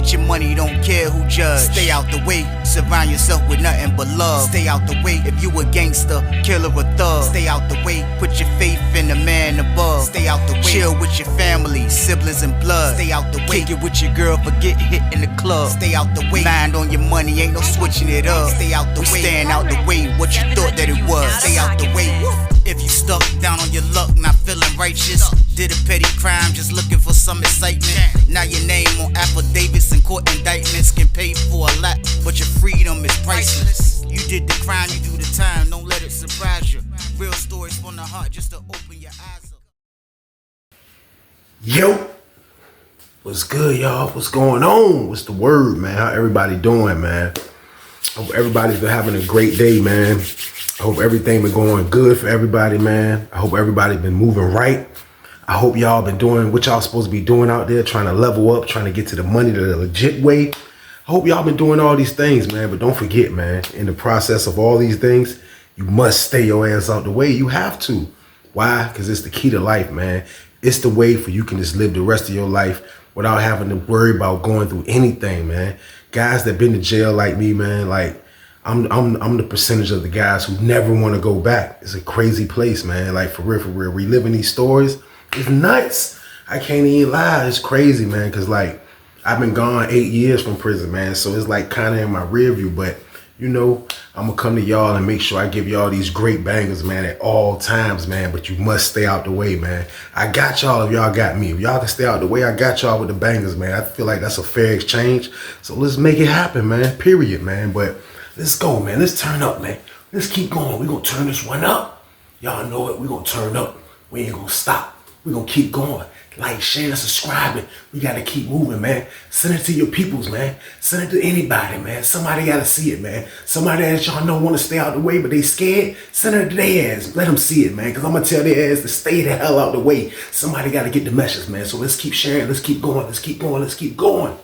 get your money, don't care who judge. Stay out the way, surround yourself with nothing but love. Stay out the way, if you a gangster, killer or thug. Stay out the way, put your faith in the man above. Stay out the way, chill with your family, siblings and blood. Stay out the way, kick it with your girl, forget hit in the club. Stay out the way, mind on your money, ain't no switching it up. Stay out the way, stand out the way, what you thought that it was. Stay out the way. If you stuck down on your luck, not feeling righteous, did a petty crime, just looking for some excitement. Now your name on affidavits and court indictments can pay for a lot, but your freedom is priceless. You did the crime, you do the time, don't let it surprise you. Real stories from the heart, just to open your eyes up. Yo, what's good, y'all? What's going on? What's the word, man? How everybody doing, man? Hope everybody's been having a great day, man. I hope everything been going good for everybody, man. I hope everybody been moving right. I hope y'all been doing what y'all supposed to be doing out there, trying to level up, trying to get to the money the legit way. I hope y'all been doing all these things, man. But don't forget, man, in the process of all these things, you must stay your ass out the way. You have to. Why? Because it's the key to life, man. It's the way for you can just live the rest of your life without having to worry about going through anything, man. Guys that been to jail like me, man, like, I'm the percentage of the guys who never want to go back. It's a crazy place, man. Like, for real, reliving these stories, it's nuts. I can't even lie. It's crazy, man. Cause like, I've been gone 8 years from prison, man. So it's like kind of in my rear view, but you know, I'm gonna come to y'all and make sure I give y'all these great bangers, man, at all times, man. But you must stay out the way, man. I got y'all if y'all got me. If y'all can stay out the way, I got y'all with the bangers, man. I feel like that's a fair exchange. So let's make it happen, man. Period, man. But let's go, man. Let's turn up, man. Let's keep going. We're gonna turn this one up. Y'all know it. We're gonna turn up. We ain't gonna stop. We're gonna keep going. Like, share, subscribe. We gotta keep moving, man. Send it to your peoples, man. Send it to anybody, man. Somebody gotta see it, man. Somebody that y'all know wanna stay out the way, but they scared. Send it to their ass. Let them see it, man. Cause I'm gonna tell their ass to stay the hell out the way. Somebody gotta get the message, man. So let's keep sharing. Let's keep going. Let's keep going. Let's keep going.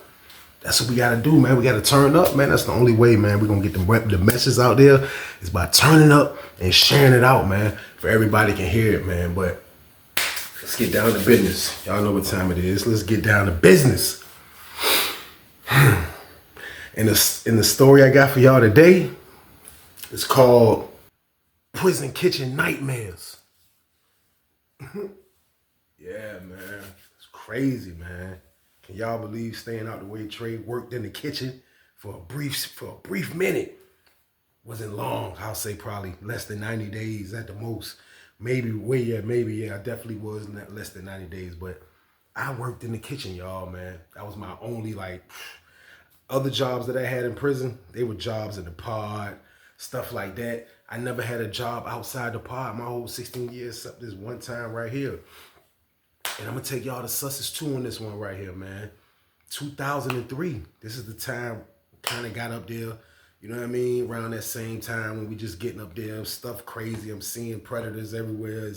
That's what we gotta do, man. We gotta turn up, man. That's the only way, man. We're gonna get the message out there is by turning up and sharing it out, man. For everybody can hear it, man. But let's get down to business. Y'all know what time it is. Let's get down to business. In the story I got for y'all today, it's called Prison Kitchen Nightmares. Yeah, man. It's crazy, man. Can y'all believe staying out the way Trey worked in the kitchen for a brief minute? Wasn't long. I'll say probably less than 90 days at the most. Maybe, I definitely was less than 90 days, but I worked in the kitchen, y'all, man. That was my only, like, other jobs that I had in prison, they were jobs in the pod, stuff like that. I never had a job outside the pod my whole 16 years, except this one time right here. And I'm gonna take y'all to Sussex 2 on this one right here, man. 2003, this is the time kind of got up there. You know what I mean? Around that same time when we just getting up there, stuff crazy. I'm seeing predators everywhere.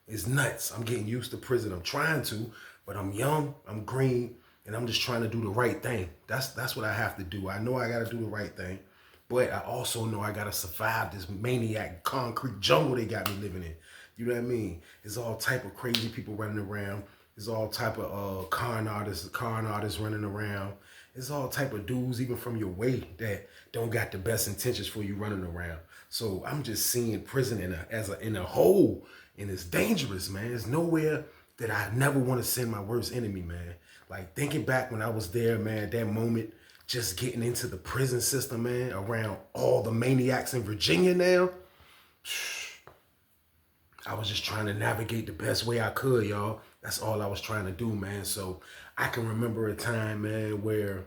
It's nuts. I'm getting used to prison. I'm trying to, but I'm young, I'm green, and I'm just trying to do the right thing. That's what I have to do. I know I got to do the right thing, but I also know I got to survive this maniac concrete jungle they got me living in. You know what I mean? There's all type of crazy people running around. There's all type of con artists running around. There's all type of dudes, even from your way, that don't got the best intentions for you running around. So I'm just seeing prison in a whole, and it's dangerous, man. It's nowhere that I never want to send my worst enemy, man. Like, thinking back when I was there, man, that moment, just getting into the prison system, man, around all the maniacs in Virginia now. I was just trying to navigate the best way I could, y'all. That's all I was trying to do, man. So I can remember a time, man, where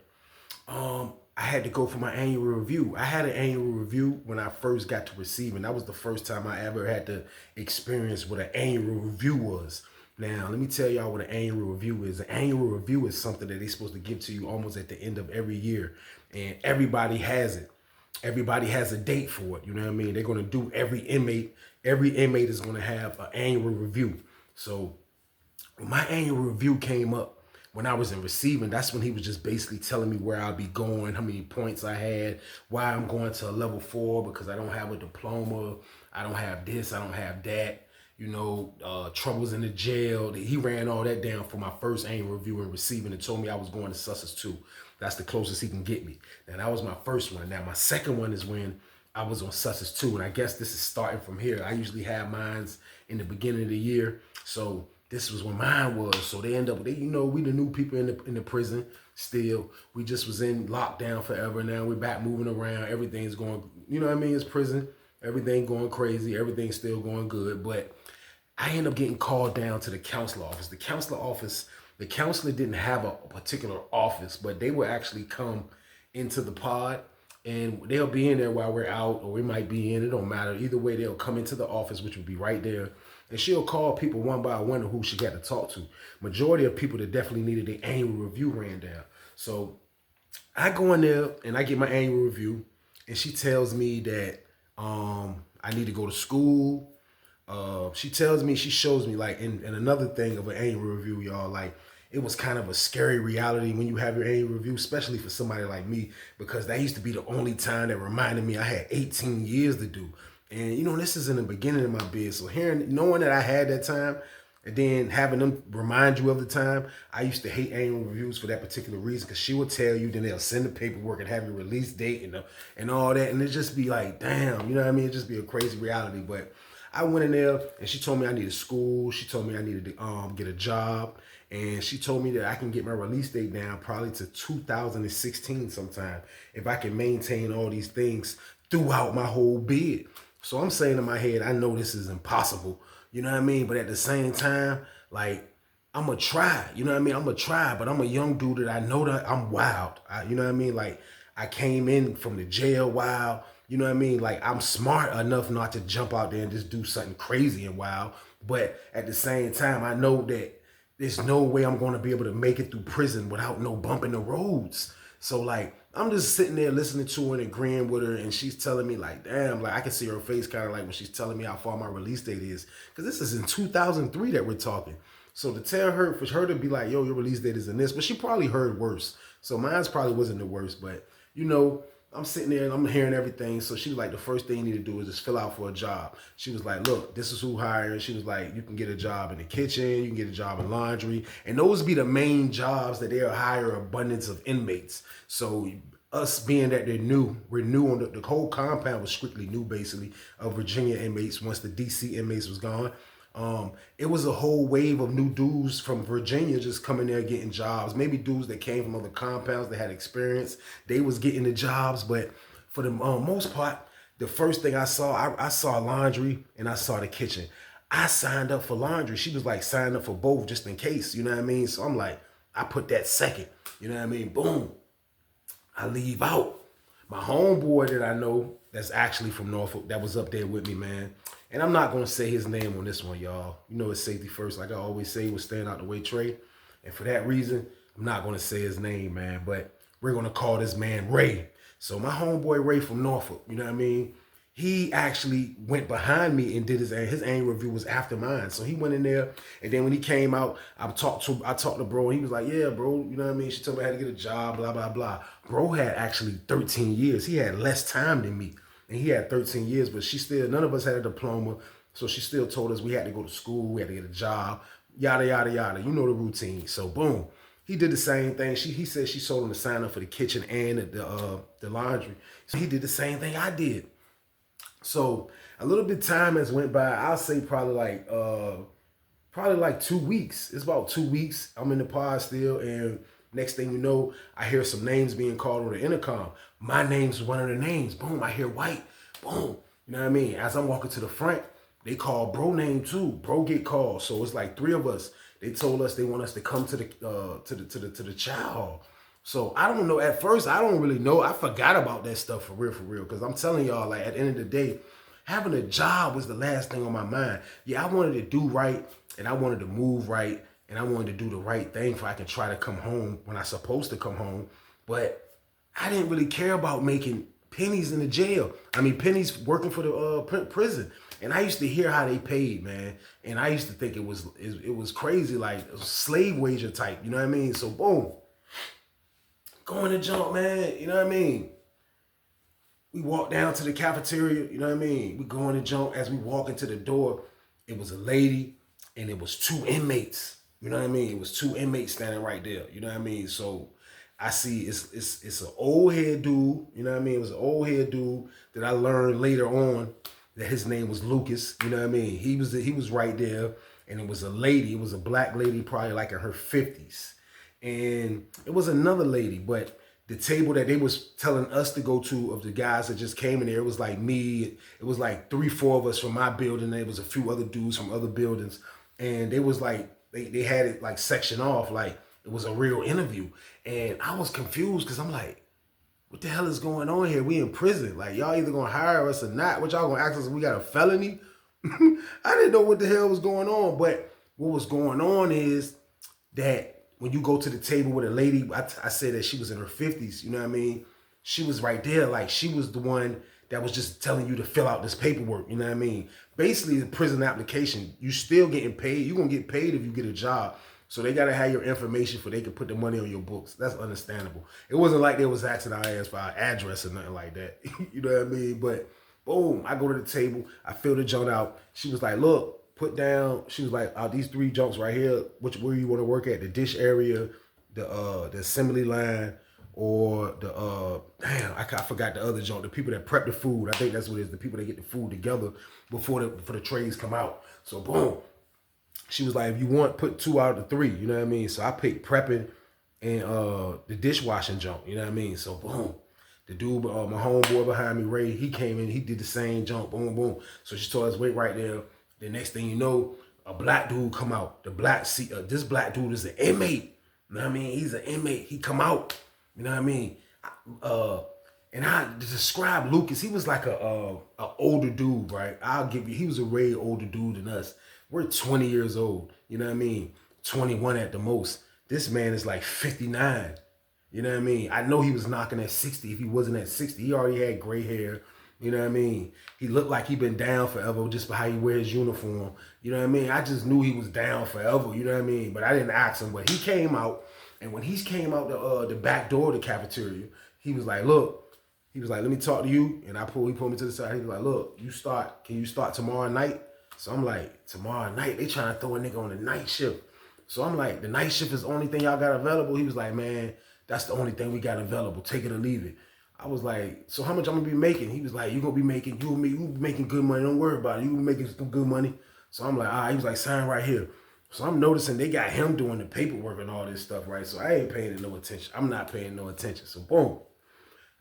I had to go for my annual review. I had an annual review when I first got to receiving. That was the first time I ever had to experience what an annual review was. Now, let me tell y'all what an annual review is. An annual review is something that they're supposed to give to you almost at the end of every year. And everybody has it. Everybody has a date for it. You know what I mean? They're going to do every inmate is going to have an annual review. So when my annual review came up, when I was in receiving, that's when he was just basically telling me where I'll be going, how many points I had, why I'm going to a level 4 because I don't have a diploma, I don't have this, I don't have that, you know, troubles in the jail. He ran all that down for my first annual review and receiving and told me I was going to Sussex 2. That's the closest he can get me. Now that was my first one. Now my second one is when I was on Sussex 2, and I guess this is starting from here. I usually have mines in the beginning of the year, so this was when mine was. So they end up, we the new people in the prison still. We just was in lockdown forever. Now we're back moving around. Everything's going, it's prison. Everything going crazy. Everything's still going good. But I end up getting called down to the counselor office. The counselor didn't have a particular office, but they would actually come into the pod, and they'll be in there while we're out, or we might be in. It don't matter. Either way, they'll come into the office, which would be right there. And she'll call people one by one who she got to talk to. Majority of people that definitely needed their annual review ran down. So I go in there and I get my annual review, and she tells me that I need to go to school. She shows me like, and another thing of an annual review, y'all, like, it was kind of a scary reality when you have your annual review, especially for somebody like me, because that used to be the only time that reminded me I had 18 years to do. And, this is in the beginning of my bid. So knowing that I had that time, and then having them remind you of the time, I used to hate annual reviews for that particular reason, because she would tell you, then they'll send the paperwork and have your release date and all that. And it just be like, damn, It'd just be a crazy reality. But I went in there and she told me I needed school. She told me I needed to get a job. And she told me that I can get my release date down probably to 2016 sometime if I can maintain all these things throughout my whole bid. So I'm saying in my head, I know this is impossible. But at the same time, like, I'm going to try. I'm going to try, but I'm a young dude that I know that I'm wild. Like, I came in from the jail wild. Like, I'm smart enough not to jump out there and just do something crazy and wild. But at the same time, I know that there's no way I'm going to be able to make it through prison without no bump in the roads. So, like, I'm just sitting there listening to her and agreeing with her, and she's telling me, like, damn, like, I can see her face kind of like when she's telling me how far my release date is. Because this is in 2003 that we're talking. So to tell her, for her to be like, yo, your release date is in this, but she probably heard worse. So mine's probably wasn't the worst, but, I'm sitting there and I'm hearing everything. So she was like, the first thing you need to do is just fill out for a job. She was like, look, this is who hired. She was like, you can get a job in the kitchen. You can get a job in laundry. And those be the main jobs that they'll hire abundance of inmates. So us being that we're new on the whole compound was strictly new, basically, of Virginia inmates once the DC inmates was gone. It was a whole wave of new dudes from Virginia just coming there getting jobs. Maybe dudes that came from other compounds that had experience. They was getting the jobs, but for the most part, the first thing I saw laundry and I saw the kitchen. I signed up for laundry. She was like, sign up for both just in case, So I'm like, I put that second, Boom. I leave out. My homeboy that I know that's actually from Norfolk that was up there with me, man. And I'm not going to say his name on this one, y'all. It's safety first. Like I always say, was staying out the way, Trey. And for that reason, I'm not going to say his name, man. But we're going to call this man Ray. So my homeboy Ray from Norfolk, he actually went behind me and did his annual review was after mine. So he went in there, and then when he came out, I talked to bro, and he was like, yeah, bro, she told me I had to get a job, blah, blah, blah. Bro had actually 13 years. He had less time than me. And he had 13 years, but none of us had a diploma. So she still told us we had to go to school, we had to get a job, yada, yada, yada. You know the routine. So boom. He did the same thing. He said she sold him to sign up for the kitchen and the laundry. So he did the same thing I did. So a little bit of time has went by. I'll say probably like 2 weeks. It's about 2 weeks. I'm in the pod still, and next thing you know, I hear some names being called on the intercom. My name's one of the names. Boom, I hear White. Boom. You know what I mean? As I'm walking to the front, they call bro name too. Bro get called. So it's like 3 of us. They told us they want us to come to the chow hall. So I don't know. At first, I don't really know. I forgot about that stuff for real. Because I'm telling y'all, like, at the end of the day, having a job was the last thing on my mind. Yeah, I wanted to do right, and I wanted to move right, and I wanted to do the right thing so I can try to come home when I'm supposed to come home. But I didn't really care about making pennies in the jail. I mean, pennies working for the prison. And I used to hear how they paid, man. And I used to think it was crazy, like slave wager type. You know what I mean? So boom. Going to jump, man. You know what I mean? We walk down to the cafeteria. You know what I mean? We going to jump. As we walk into the door, it was a lady and it was 2 inmates. You know what I mean? It was 2 inmates standing right there. You know what I mean? So I see it's an old head dude, you know what I mean? It was an old head dude that I learned later on that his name was Lucas, you know what I mean? He was right there, and it was a lady, it was a black lady, probably like in her 50s. And it was another lady, but the table that they was telling us to go to of the guys that just came in there, it was like me, it was like 3-4 of us from my building, there was a few other dudes from other buildings, and they was like, they had it like section off, like it was a real interview. And I was confused because I'm like, what the hell is going on here? We in prison. Like, y'all either gonna hire us or not. What y'all gonna ask us if we got a felony? I didn't know what the hell was going on. But what was going on is that when you go to the table with a lady, I said that she was in her 50s, you know what I mean? She was right there. Like, she was the one that was just telling you to fill out this paperwork, you know what I mean? Basically, the prison application, you still getting paid. You're gonna get paid if you get a job. So they gotta have your information for they can put the money on your books. That's understandable. It wasn't like they was asking our ass for our address or nothing like that. You know what I mean? But boom, I go to the table, I fill the joint out. She was like, look, put down, she was like, these 3 junks right here, where you want to work at, the dish area, the assembly line, or the I forgot the other junk, the people that prep the food. I think that's what it is, the people that get the food together before the trays come out. So boom. She was like, if you want, put 2 out of the 3, you know what I mean? So I picked prepping and the dishwashing junk, you know what I mean? So boom. The dude, my homeboy behind me, Ray, he came in, he did the same jump, boom, boom. So she told us, wait right there. The next thing you know, a black dude come out. This black dude is an inmate. You know what I mean? He's an inmate. He come out. You know what I mean? And I describe Lucas, he was like a older dude, right? He was a way older dude than us. We're 20 years old, you know what I mean? 21 at the most. This man is like 59. You know what I mean? I know he was knocking at 60. If he wasn't at 60, he already had gray hair. You know what I mean? He looked like he been down forever just by how he wears his uniform. You know what I mean? I just knew he was down forever. You know what I mean? But I didn't ask him. But he came out, and when he came out the back door of the cafeteria, he was like, look, he was like, let me talk to you. And he pulled me to the side. He was like, look, can you start tomorrow night? So I'm like, tomorrow night? They trying to throw a nigga on the night shift. So I'm like, the night shift is the only thing y'all got available? He was like, man, that's the only thing we got available. Take it or leave it. I was like, so how much I'm gonna be making? He was like, you be making good money. Don't worry about it. You making some good money. So I'm like, he was like, sign right here. So I'm noticing they got him doing the paperwork and all this stuff, right? So I ain't paying no attention. I'm not paying no attention. So boom,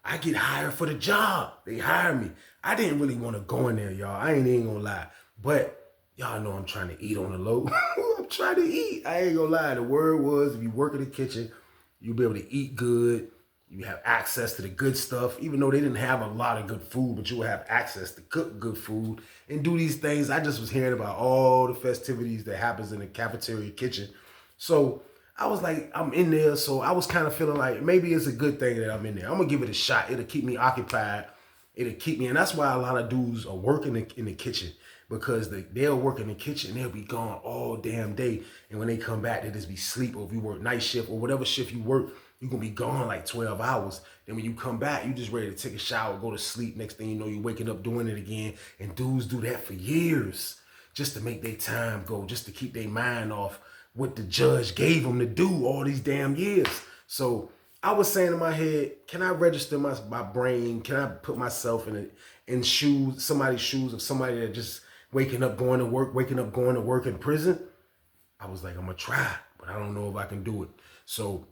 I get hired for the job. They hire me. I didn't really want to go in there, y'all. I ain't even gonna lie. But y'all know I'm trying to eat on the low. I'm trying to eat. I ain't gonna lie. The word was, if you work in the kitchen, you'll be able to eat good. You have access to the good stuff. Even though they didn't have a lot of good food, but you will have access to cook good food and do these things. I just was hearing about all the festivities that happens in the cafeteria kitchen. So I was like, I'm in there. So I was kind of feeling like maybe it's a good thing that I'm in there. I'm going to give it a shot. It'll keep me occupied. It'll keep me. And that's why a lot of dudes are working in the kitchen, because they'll work in the kitchen. They'll be gone all damn day. And when they come back, they just be sleep. Or if you work night shift or whatever shift you work, you're going to be gone like 12 hours. Then when you come back, you just ready to take a shower, go to sleep. Next thing you know, you're waking up doing it again. And dudes do that for years just to make their time go, just to keep their mind off what the judge gave them to do all these damn years. So I was saying in my head, can I register my brain? Can I put myself in somebody's shoes of somebody that just waking up, going to work in prison? I was like, I'm going to try, but I don't know if I can do it. So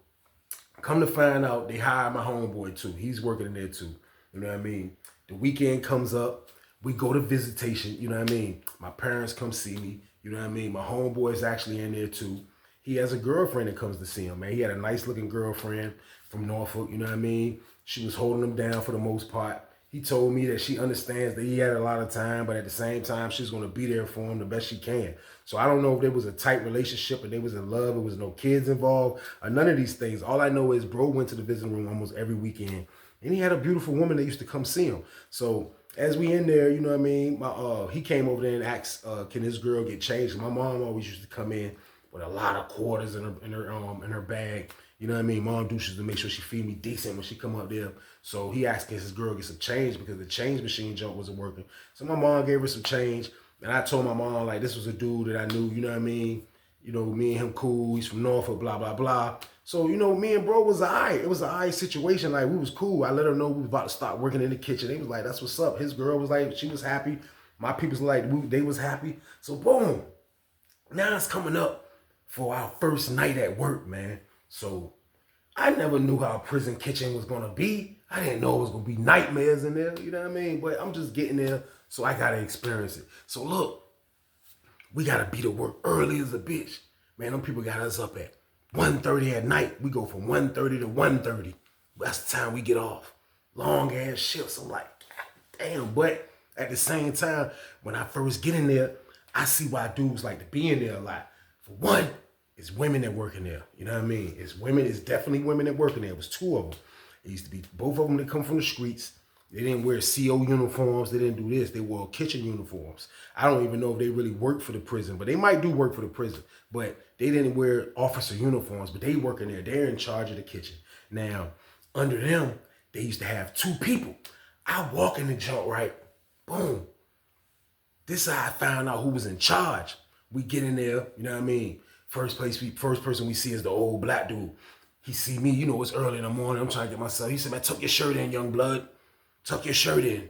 come to find out, they hired my homeboy too. He's working in there too. You know what I mean? The weekend comes up. We go to visitation. You know what I mean? My parents come see me. You know what I mean? My homeboy's actually in there too. He has a girlfriend that comes to see him, man. He had a nice looking girlfriend from Norfolk. You know what I mean? She was holding him down for the most part. He told me that she understands that he had a lot of time, but at the same time, she's going to be there for him the best she can. So I don't know if there was a tight relationship or they was in love, there was no kids involved, or none of these things. All I know is bro went to the visiting room almost every weekend, and he had a beautiful woman that used to come see him. So as we in there, you know what I mean, he came over there and asked, can this girl get changed? My mom always used to come in with a lot of quarters in her bag. You know what I mean? Mom douches to make sure she feed me decent when she come up there. So he asked, can his girl get some change, because the change machine junk wasn't working. So my mom gave her some change, and I told my mom, like, this was a dude that I knew, you know what I mean? You know, me and him cool. He's from Norfolk, blah, blah, blah. So, you know, me and bro was all right. It was an all right situation. Like, we was cool. I let her know we was about to start working in the kitchen. They was like, that's what's up. His girl was like, she was happy. My people's like, they was happy. So, boom. Now it's coming up for our first night at work, man. So, I never knew how a prison kitchen was going to be. I didn't know it was going to be nightmares in there. You know what I mean? But I'm just getting there, so I got to experience it. So, look. We got to be to work early as a bitch. Man, them people got us up at 1:30 at night. We go from 1:30 to 1:30. That's the time we get off. Long ass shifts. I'm like, God damn. But at the same time, when I first get in there, I see why dudes like to be in there a lot. For one, it's women that work in there. You know what I mean? It's women. It's definitely women that work in there. It was two of them. It used to be both of them that come from the streets. They didn't wear CO uniforms. They didn't do this. They wore kitchen uniforms. I don't even know if they really work for the prison, but they might do work for the prison. But they didn't wear officer uniforms, but they work in there. They're in charge of the kitchen. Now, under them, they used to have two people. I walk in the joint, right? Boom. This is how I found out who was in charge. We get in there, you know what I mean? First person we see is the old black dude. He see me, you know, it's early in the morning. I'm trying to get myself. He said, man, tuck your shirt in, young blood. Tuck your shirt in.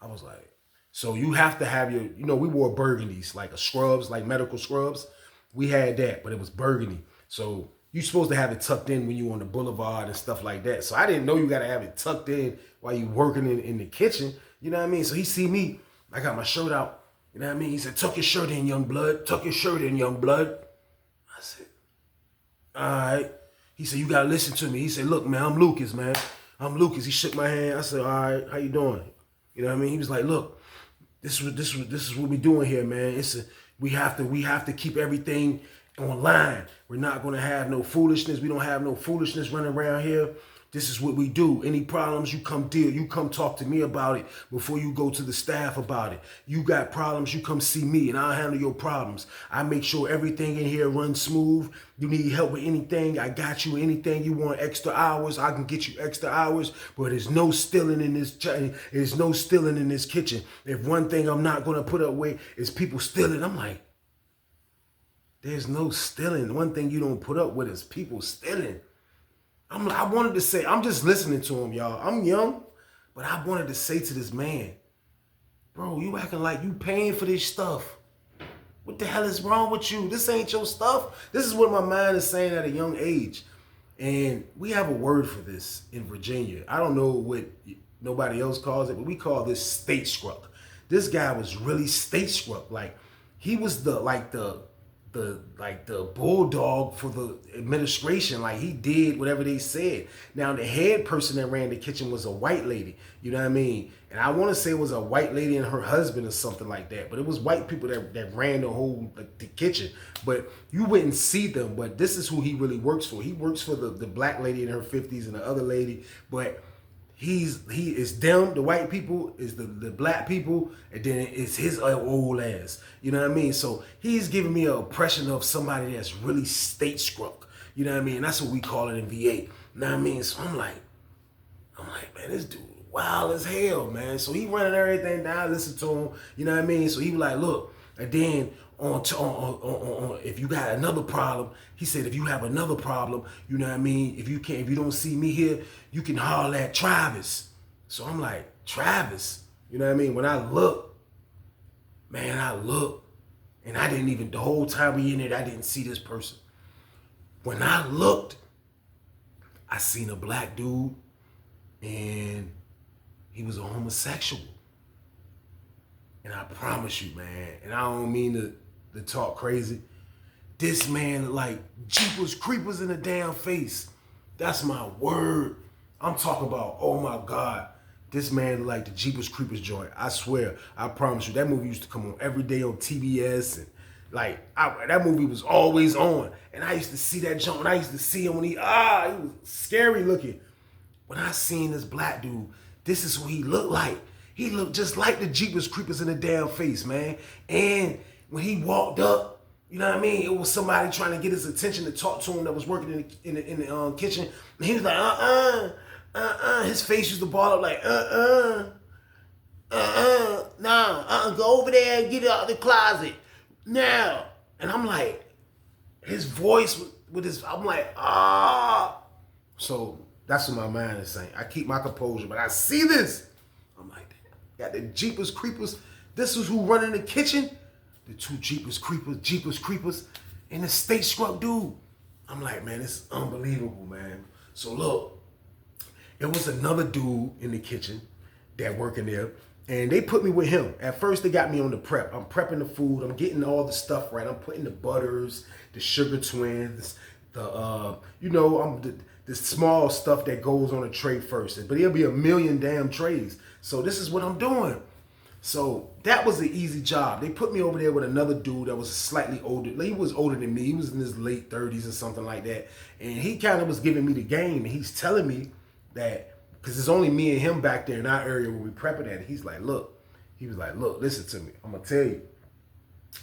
I was like, so you have to have your, you know, we wore burgundies, like a scrubs, like medical scrubs. We had that, but it was burgundy. So you're supposed to have it tucked in when you on the boulevard and stuff like that. So I didn't know you got to have it tucked in while you working in the kitchen. You know what I mean? So he see me, I got my shirt out. You know what I mean? He said, tuck your shirt in, young blood. Tuck your shirt in, young blood. I said, all right. He said, you got to listen to me. He said, look, man, I'm Lucas, man. I'm Lucas. He shook my hand. I said, all right, how you doing? You know what I mean? He was like, look, this is what we doing here, man. We have to keep everything online. We're not gonna have no foolishness. We don't have no foolishness running around here. This is what we do. Any problems, you come talk to me about it before you go to the staff about it. You got problems, you come see me and I'll handle your problems. I make sure everything in here runs smooth. You need help with anything, I got you. Anything you want extra hours, I can get you extra hours. But there's no stealing in this. There's no stealing in this kitchen. If one thing I'm not gonna put up with is people stealing, I'm like, there's no stealing. One thing you don't put up with is people stealing. I wanted to say, I'm just listening to him, y'all. I'm young, but I wanted to say to this man, bro, you acting like you paying for this stuff. What the hell is wrong with you? This ain't your stuff. This is what my mind is saying at a young age. And we have a word for this in Virginia. I don't know what nobody else calls it, but we call this state struck. This guy was really state struck. Like, he was the bulldog for the administration. Like, he did whatever they said. Now, the head person that ran the kitchen was a white lady. You know what I mean? And I want to say it was a white lady and her husband or something like that. But it was white people that ran the whole the kitchen. But you wouldn't see them. But this is who he really works for. He works for the black lady in her 50s and the other lady. But he is them, the white people, is the black people, and then it's his old ass. You know what I mean? So he's giving me an impression of somebody that's really state struck. You know what I mean? That's what we call it in VA. You know what I mean? So I'm like, man, this dude wild as hell, man. So he running everything down, I listen to him. You know what I mean? So he was like, look, and then on if you got another problem, he said, if you have another problem, you know what I mean, if you don't see me here, you can holler at Travis. So I'm like, Travis? You know what I mean? When I look, man, and I didn't even, the whole time we in it, I didn't see this person. When I looked, I seen a black dude, and he was a homosexual. And I promise you, man, and I don't mean to talk crazy, this man like Jeepers Creepers in the damn face. That's my word. I'm talking about, oh my God, this man like the Jeepers Creepers joint. I swear, I promise you, that movie used to come on every day on TBS, and like that movie was always on. And I used to see that joint, and I used to see him when he was scary looking. When I seen this black dude, this is who he looked like. He looked just like the Jeepers Creepers in the damn face, man. And when he walked up, you know what I mean? It was somebody trying to get his attention to talk to him that was working in the kitchen. And he was like, His face used to ball up like, go over there and get it out of the closet now. And I'm like, his voice with his, I'm like, ah. So that's what my mind is saying. I keep my composure, but I see this. I'm like, damn, got the Jeepers Creepers. This is who running the kitchen. The two Jeepers Creepers, and the state struck dude. I'm like, man, it's unbelievable, man. So look, it was another dude in the kitchen that working there, and they put me with him. At first, they got me on the prep. I'm prepping the food. I'm getting all the stuff right. I'm putting the butters, the sugar twins, the small stuff that goes on a tray first. But it'll be a million damn trays. So this is what I'm doing. So that was an easy job. They put me over there with another dude that was slightly older. He was older than me. He was in his late 30s or something like that. And he kind of was giving me the game. And he's telling me that, because it's only me and him back there in our area where we prepping at. He was like, look, listen to me. I'm going to tell you.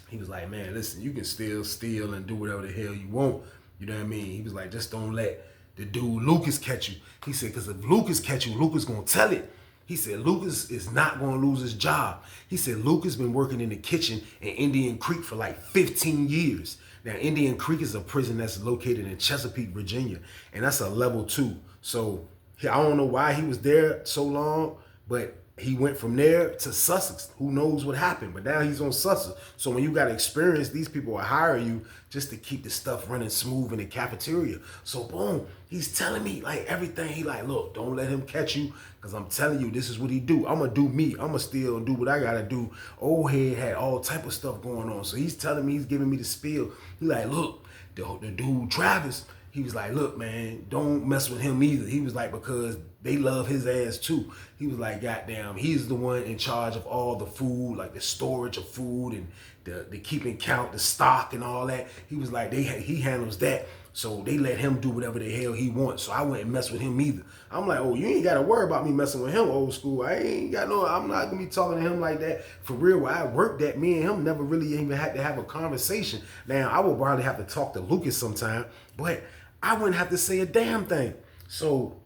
He was like, man, listen, you can still steal and do whatever the hell you want. You know what I mean? He was like, just don't let the dude Lucas catch you. He said, because if Lucas catch you, Lucas going to tell it. He said, Lucas is not going to lose his job. He said, Lucas been working in the kitchen in Indian Creek for like 15 years. Now, Indian Creek is a prison that's located in Chesapeake, Virginia, and that's a level 2. So I don't know why he was there so long, but he went from there to Sussex. Who knows what happened? But now he's on Sussex. So when you got experience, these people will hire you just to keep the stuff running smooth in the cafeteria. So boom, he's telling me like everything. He like, look, don't let him catch you, because I'm telling you, this is what he do. I'm going to do me. I'm going to steal and do what I got to do. Old head had all type of stuff going on. So he's telling me, he's giving me the spiel. He like, look, the dude Travis, he was like, look, man, don't mess with him either. He was like, because they love his ass too. He was like, goddamn, he's the one in charge of all the food, like the storage of food and the keeping count, the stock and all that. He was like, he handles that. So they let him do whatever the hell he wants. So I wouldn't mess with him either. I'm like, oh, you ain't got to worry about me messing with him, old school. I'm not going to be talking to him like that. For real, where I worked at, me and him never really even had to have a conversation. Now, I would probably have to talk to Lucas sometime, but I wouldn't have to say a damn thing. So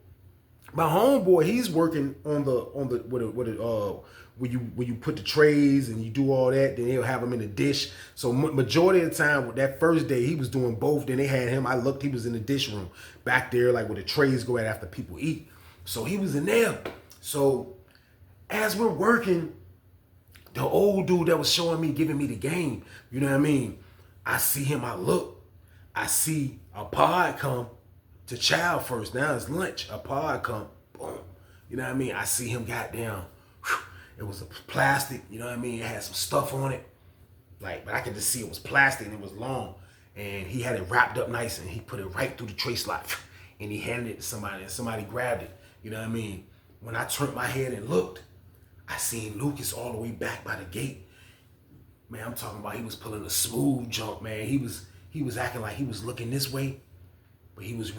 my homeboy, he's working on the where you put the trays and you do all that. Then he'll have them in a dish. So majority of the time, that first day he was doing both. Then they had him. I looked, he was in the dish room back there, like where the trays go at after people eat. So he was in there. So as we're working, the old dude that was showing me, giving me the game, you know what I mean? I see him. I look. I see a pod come to chow first. Now it's lunch. A pod come, boom. You know what I mean? I see him goddamn. It was a plastic, you know what I mean? It had some stuff on it. Like, but I could just see it was plastic and it was long. And he had it wrapped up nice and he put it right through the tray slot. And he handed it to somebody and somebody grabbed it. You know what I mean? When I turned my head and looked, I seen Lucas all the way back by the gate. Man, I'm talking about he was pulling a smooth jump, man. He was acting like he was looking this way, but he was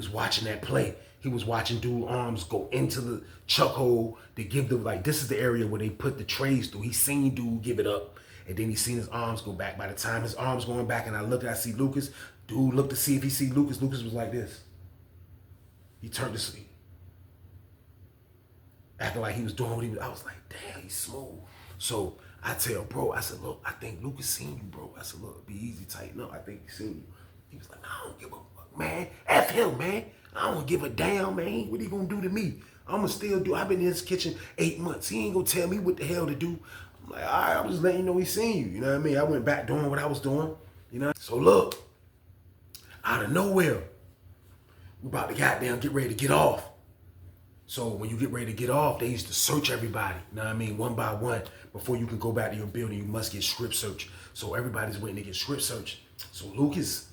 watching that play. He was watching dude arms go into the chuck hole to give the, like, this is the area where they put the trays through. He seen dude give it up, and then he seen his arms go back. By the time his arms going back and I see Lucas, dude looked to see if he see Lucas. Lucas was like this. He turned to see, acting like he was doing what he was. I was like, damn, he's smooth. So I tell bro, I said, look, I think Lucas seen you, bro. I said, look, be easy, tighten up. I think he seen you. He was like, I don't give a fuck, man. F him, man. I don't give a damn, man. What he gonna do to me? I'ma still do. I've been in his kitchen 8 months. He ain't gonna tell me what the hell to do. I'm like, all right, I'm just letting you know he seen you. You know what I mean? I went back doing what I was doing. You know? So look, out of nowhere, we about to goddamn get ready to get off. So when you get ready to get off, they used to search everybody, you know what I mean, one by one. Before you can go back to your building, you must get strip searched. So everybody's waiting to get strip searched. So Lucas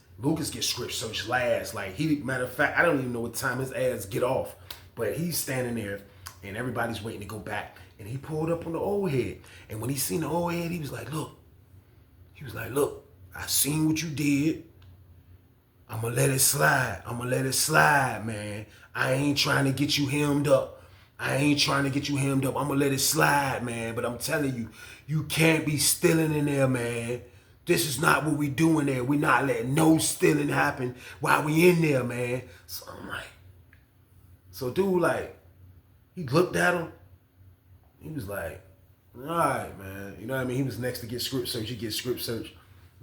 gets strip searched last. Like, matter of fact, I don't even know what time his ass get off. But he's standing there and everybody's waiting to go back. And he pulled up on the old head. And when he seen the old head, he was like, look, I seen what you did. I'ma let it slide, man. I ain't trying to get you hemmed up. I'ma let it slide, man. But I'm telling you, you can't be stealing in there, man. This is not what we doing there. We not letting no stealing happen while we in there, man. So I'm like, dude, like, he looked at him. He was like, all right, man. You know what I mean? He was next to get script search. He gets script search.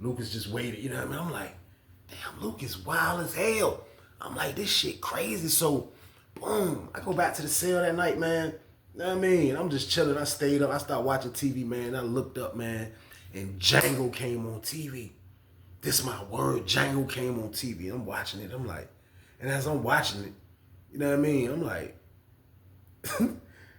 Lucas just waited, you know what I mean? I'm like, damn, Lucas wild as hell. I'm like, this shit crazy. So, boom, I go back to the cell that night, man. You know what I mean? I'm just chilling. I stayed up. I started watching TV, man. I looked up, man, and Django came on TV. This is my word. Django came on TV. I'm watching it. I'm like, and as I'm watching it, you know what I mean? I'm like,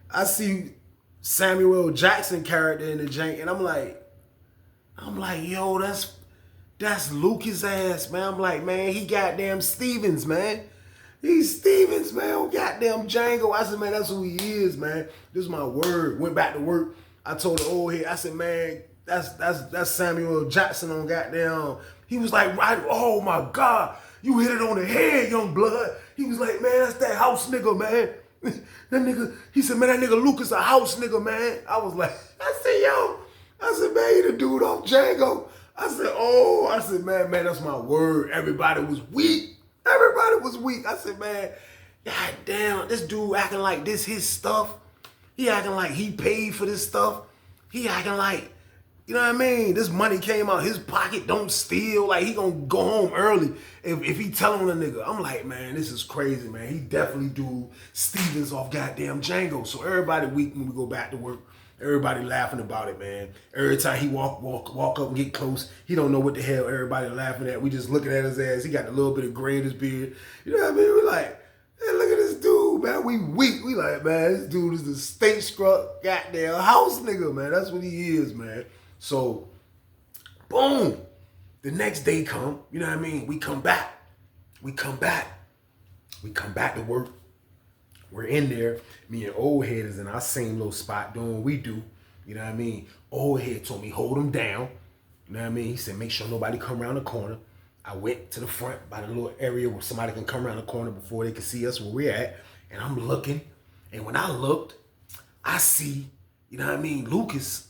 I see Samuel Jackson character in the jank, and I'm like, yo, that's Lucas ass, man. I'm like, man, he goddamn Stevens, man. He's Stevens, man. Oh, goddamn Django. I said, man, that's who he is, man. This is my word. Went back to work. I told the old head, I said, man, that's Samuel Jackson on goddamn. He was like, right, oh my God, you hit it on the head, young blood. He was like, man, that's that house nigga, man. That nigga, he said, man, that nigga Lucas a house nigga, man. I was like, I said, man, he the dude off Django. I said, man, that's my word. Everybody was weak. I said, man, god damn, this dude acting like this his stuff. He acting like he paid for this stuff. He acting like, you know what I mean? This money came out his pocket, don't steal. Like, he gonna go home early if he telling a nigga. I'm like, man, this is crazy, man. He definitely do Stevens off goddamn Django. So everybody week when we go back to work, everybody laughing about it, man. Every time he walk up and get close, he don't know what the hell everybody laughing at. We just looking at his ass. He got a little bit of gray in his beard. You know what I mean? We like, hey, look at this dude, man. We weak. We like, man, this dude is the state scrub goddamn house nigga, man. That's what he is, man. So, boom. The next day come, you know what I mean? We come back to work. We're in there. Me and old head is in our same little spot doing what we do. You know what I mean? Old head told me, hold him down. You know what I mean? He said, make sure nobody come around the corner. I went to the front by the little area where somebody can come around the corner before they can see us where we're at. And I'm looking. And when I looked, I see, you know what I mean? Lucas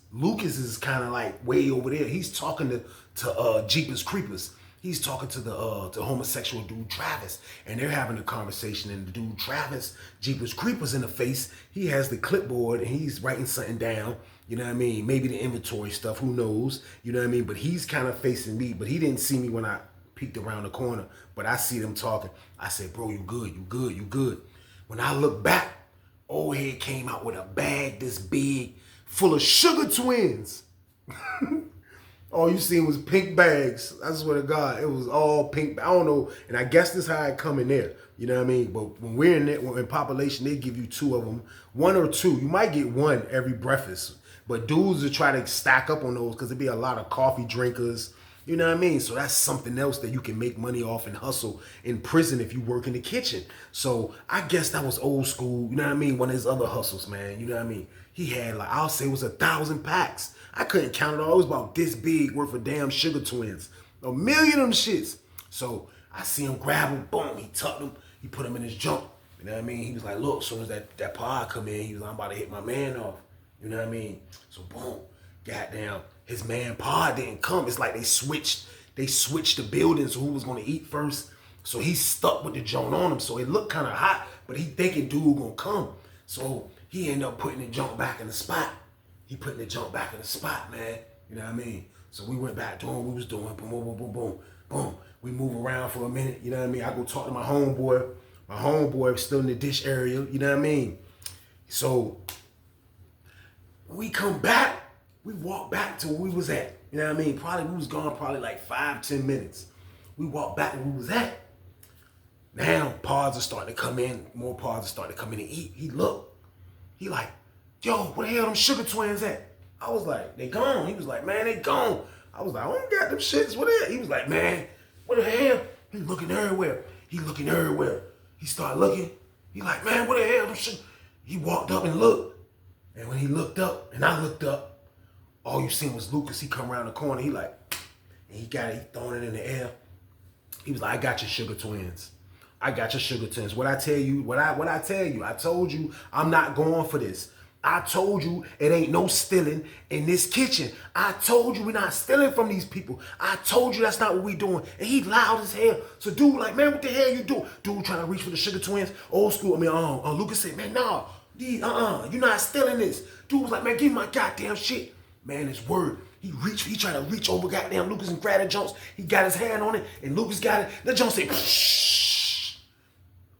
is kind of like way over there. He's talking to Jeepers Creepers. He's talking to the homosexual dude Travis, and they're having a conversation. And the dude Travis, Jeepers Creepers in the face, he has the clipboard and he's writing something down. You know what I mean? Maybe the inventory stuff, who knows? You know what I mean? But he's kind of facing me, but he didn't see me when I peeked around the corner. But I see them talking. I said, bro, you good. When I look back, old head came out with a bag this big, full of sugar twins. All you seen was pink bags. I swear to God, it was all pink. I don't know, and I guess this how it come in there. You know what I mean? But when we're in it, in population, they give you two of them, one or two. You might get one every breakfast, but dudes will try to stack up on those because there be a lot of coffee drinkers. You know what I mean? So that's something else that you can make money off and hustle in prison if you work in the kitchen. So I guess that was old school. You know what I mean? One of his other hustles, man. You know what I mean? He had like, I'll say it was 1,000 packs. I couldn't count it all. It was about this big worth of damn sugar twins. 1 million of them shits. So I see him grab them. Boom. He tucked them. He put them in his junk. You know what I mean? He was like, look, as soon as that pod come in, he was like, I'm about to hit my man off. You know what I mean? So boom. Goddamn. His man pod didn't come. It's like they switched the buildings, who was going to eat first. So he stuck with the joint on him. So it looked kind of hot, but he thinking dude going to come. So he ended up putting the junk back in the spot. He putting the junk back in the spot, man. You know what I mean? So we went back doing what we was doing. Boom, boom, boom, boom, boom, boom. We move around for a minute. You know what I mean? I go talk to my homeboy. My homeboy was still in the dish area. You know what I mean? So when we come back, we walk back to where we was at. You know what I mean? We was gone like 5-10 minutes. We walked back to where we was at. Now pods are starting to come in. More pods are starting to come in and eat. He looked. He like, yo, where the hell them sugar twins at? I was like, they gone. He was like, man, they gone. I was like, I don't got them shits. What the hell? He was like, man, what the hell? He looking everywhere. He started looking. He like, man, what the hell? Them shit? He walked up and looked. And when he looked up, and I looked up, all you seen was Lucas. He come around the corner. He like, and he throwing it in the air. He was like, I got your sugar twins. What I tell you, I told you I'm not going for this. I told you it ain't no stealing in this kitchen. I told you we're not stealing from these people. I told you that's not what we doing. And he loud as hell. So dude like, man, what the hell you doing? Dude trying to reach for the sugar twins. Old school, Lucas said, man, you're not stealing this. Dude was like, man, give me my goddamn shit. Man, his word. He tried to reach over goddamn Lucas and grab the Jones. He got his hand on it, and Lucas got it. The Jones said, psh.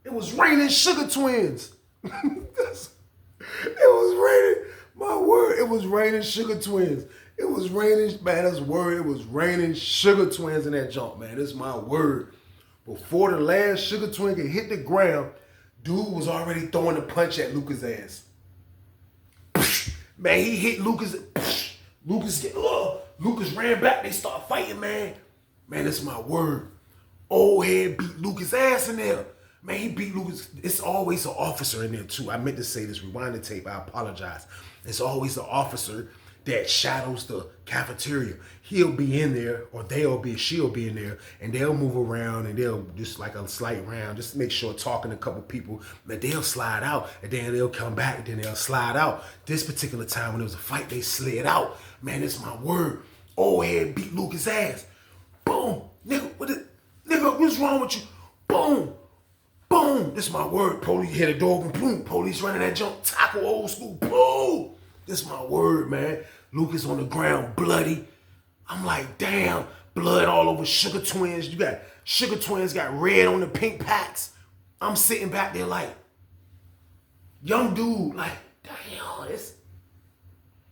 It was raining sugar twins. It was raining, my word, it was raining sugar twins. It was raining, man, that's word. It was raining sugar twins in that jump, man. That's my word. Before the last sugar twin could hit the ground, dude was already throwing a punch at Lucas' ass. Man, he hit Lucas. Lucas ran back. They start fighting, man. Man, that's my word. Old head beat Lucas' ass in there. Man, he beat Lucas. It's always an officer in there, too. I meant to say this. Rewind the tape. I apologize. It's always an officer that shadows the cafeteria. He'll be in there, or she'll be in there, and they'll move around, and they'll just like a slight round, just to make sure talking to a couple people, but they'll slide out, and then they'll come back, and then they'll slide out. This particular time when there was a fight, they slid out. Man, it's my word. Old head beat Lucas' ass. Boom. Nigga, what's wrong with you? Boom. Boom. This my word. Police hit a dog and boom. Police running that jump. Tackle old school. Boom. This my word, man. Lucas on the ground, bloody. I'm like, damn, blood all over Sugar Twins. You got Sugar Twins got red on the pink packs. I'm sitting back there like, young dude, like, damn,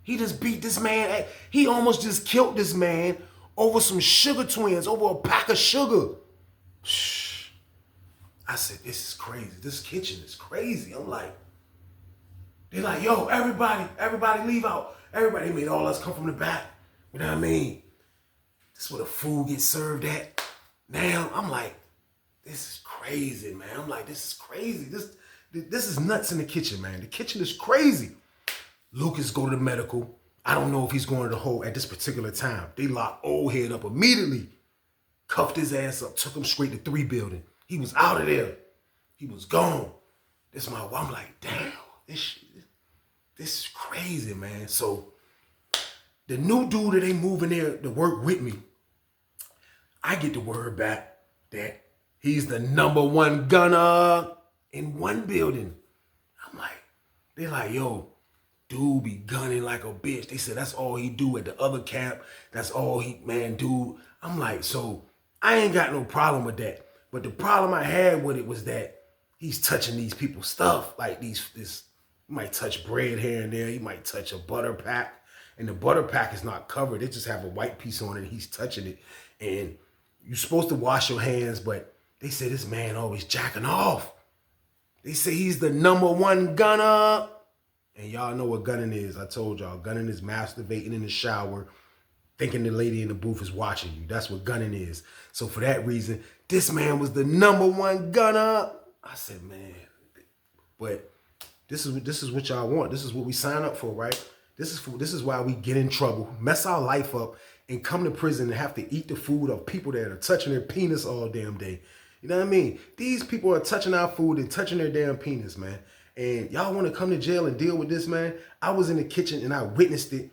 he just beat this man. He almost just killed this man over some Sugar Twins, over a pack of sugar. Shh. I said, this is crazy. This kitchen is crazy. I'm like, they're like, yo, everybody leave out. Everybody made all us come from the back. You know what I mean? This is where the food gets served at. Now, I'm like, this is crazy, man. I'm like, this is crazy. This is nuts in the kitchen, man. The kitchen is crazy. Lucas go to the medical. I don't know if he's going to the hole at this particular time. They locked old head up immediately. Cuffed his ass up, took him straight to 3 building. He was out of there. He was gone. I'm like, damn, this is crazy, man. So the new dude that they moving there to work with me, I get the word back that he's the #1 gunner in 1 building. I'm like, they're like, yo, dude be gunning like a bitch. They said that's all he do at the other camp. That's all he, man, dude. I'm like, so I ain't got no problem with that. But the problem I had with it was that he's touching these people's stuff. Like he might touch bread here and there. He might touch a butter pack. And the butter pack is not covered. They just have a white piece on it. He's touching it. And you're supposed to wash your hands, but they say this man always jacking off. They say he's the #1 gunner. And y'all know what gunning is. I told y'all, gunning is masturbating in the shower, thinking the lady in the booth is watching you. That's what gunning is. So for that reason, this man was the #1 gunner. I said, man, but this is what y'all want. This is what we sign up for, right? This is why we get in trouble, mess our life up, and come to prison and have to eat the food of people that are touching their penis all damn day. You know what I mean? These people are touching our food and touching their damn penis, man. And y'all want to come to jail and deal with this, man? I was in the kitchen and I witnessed it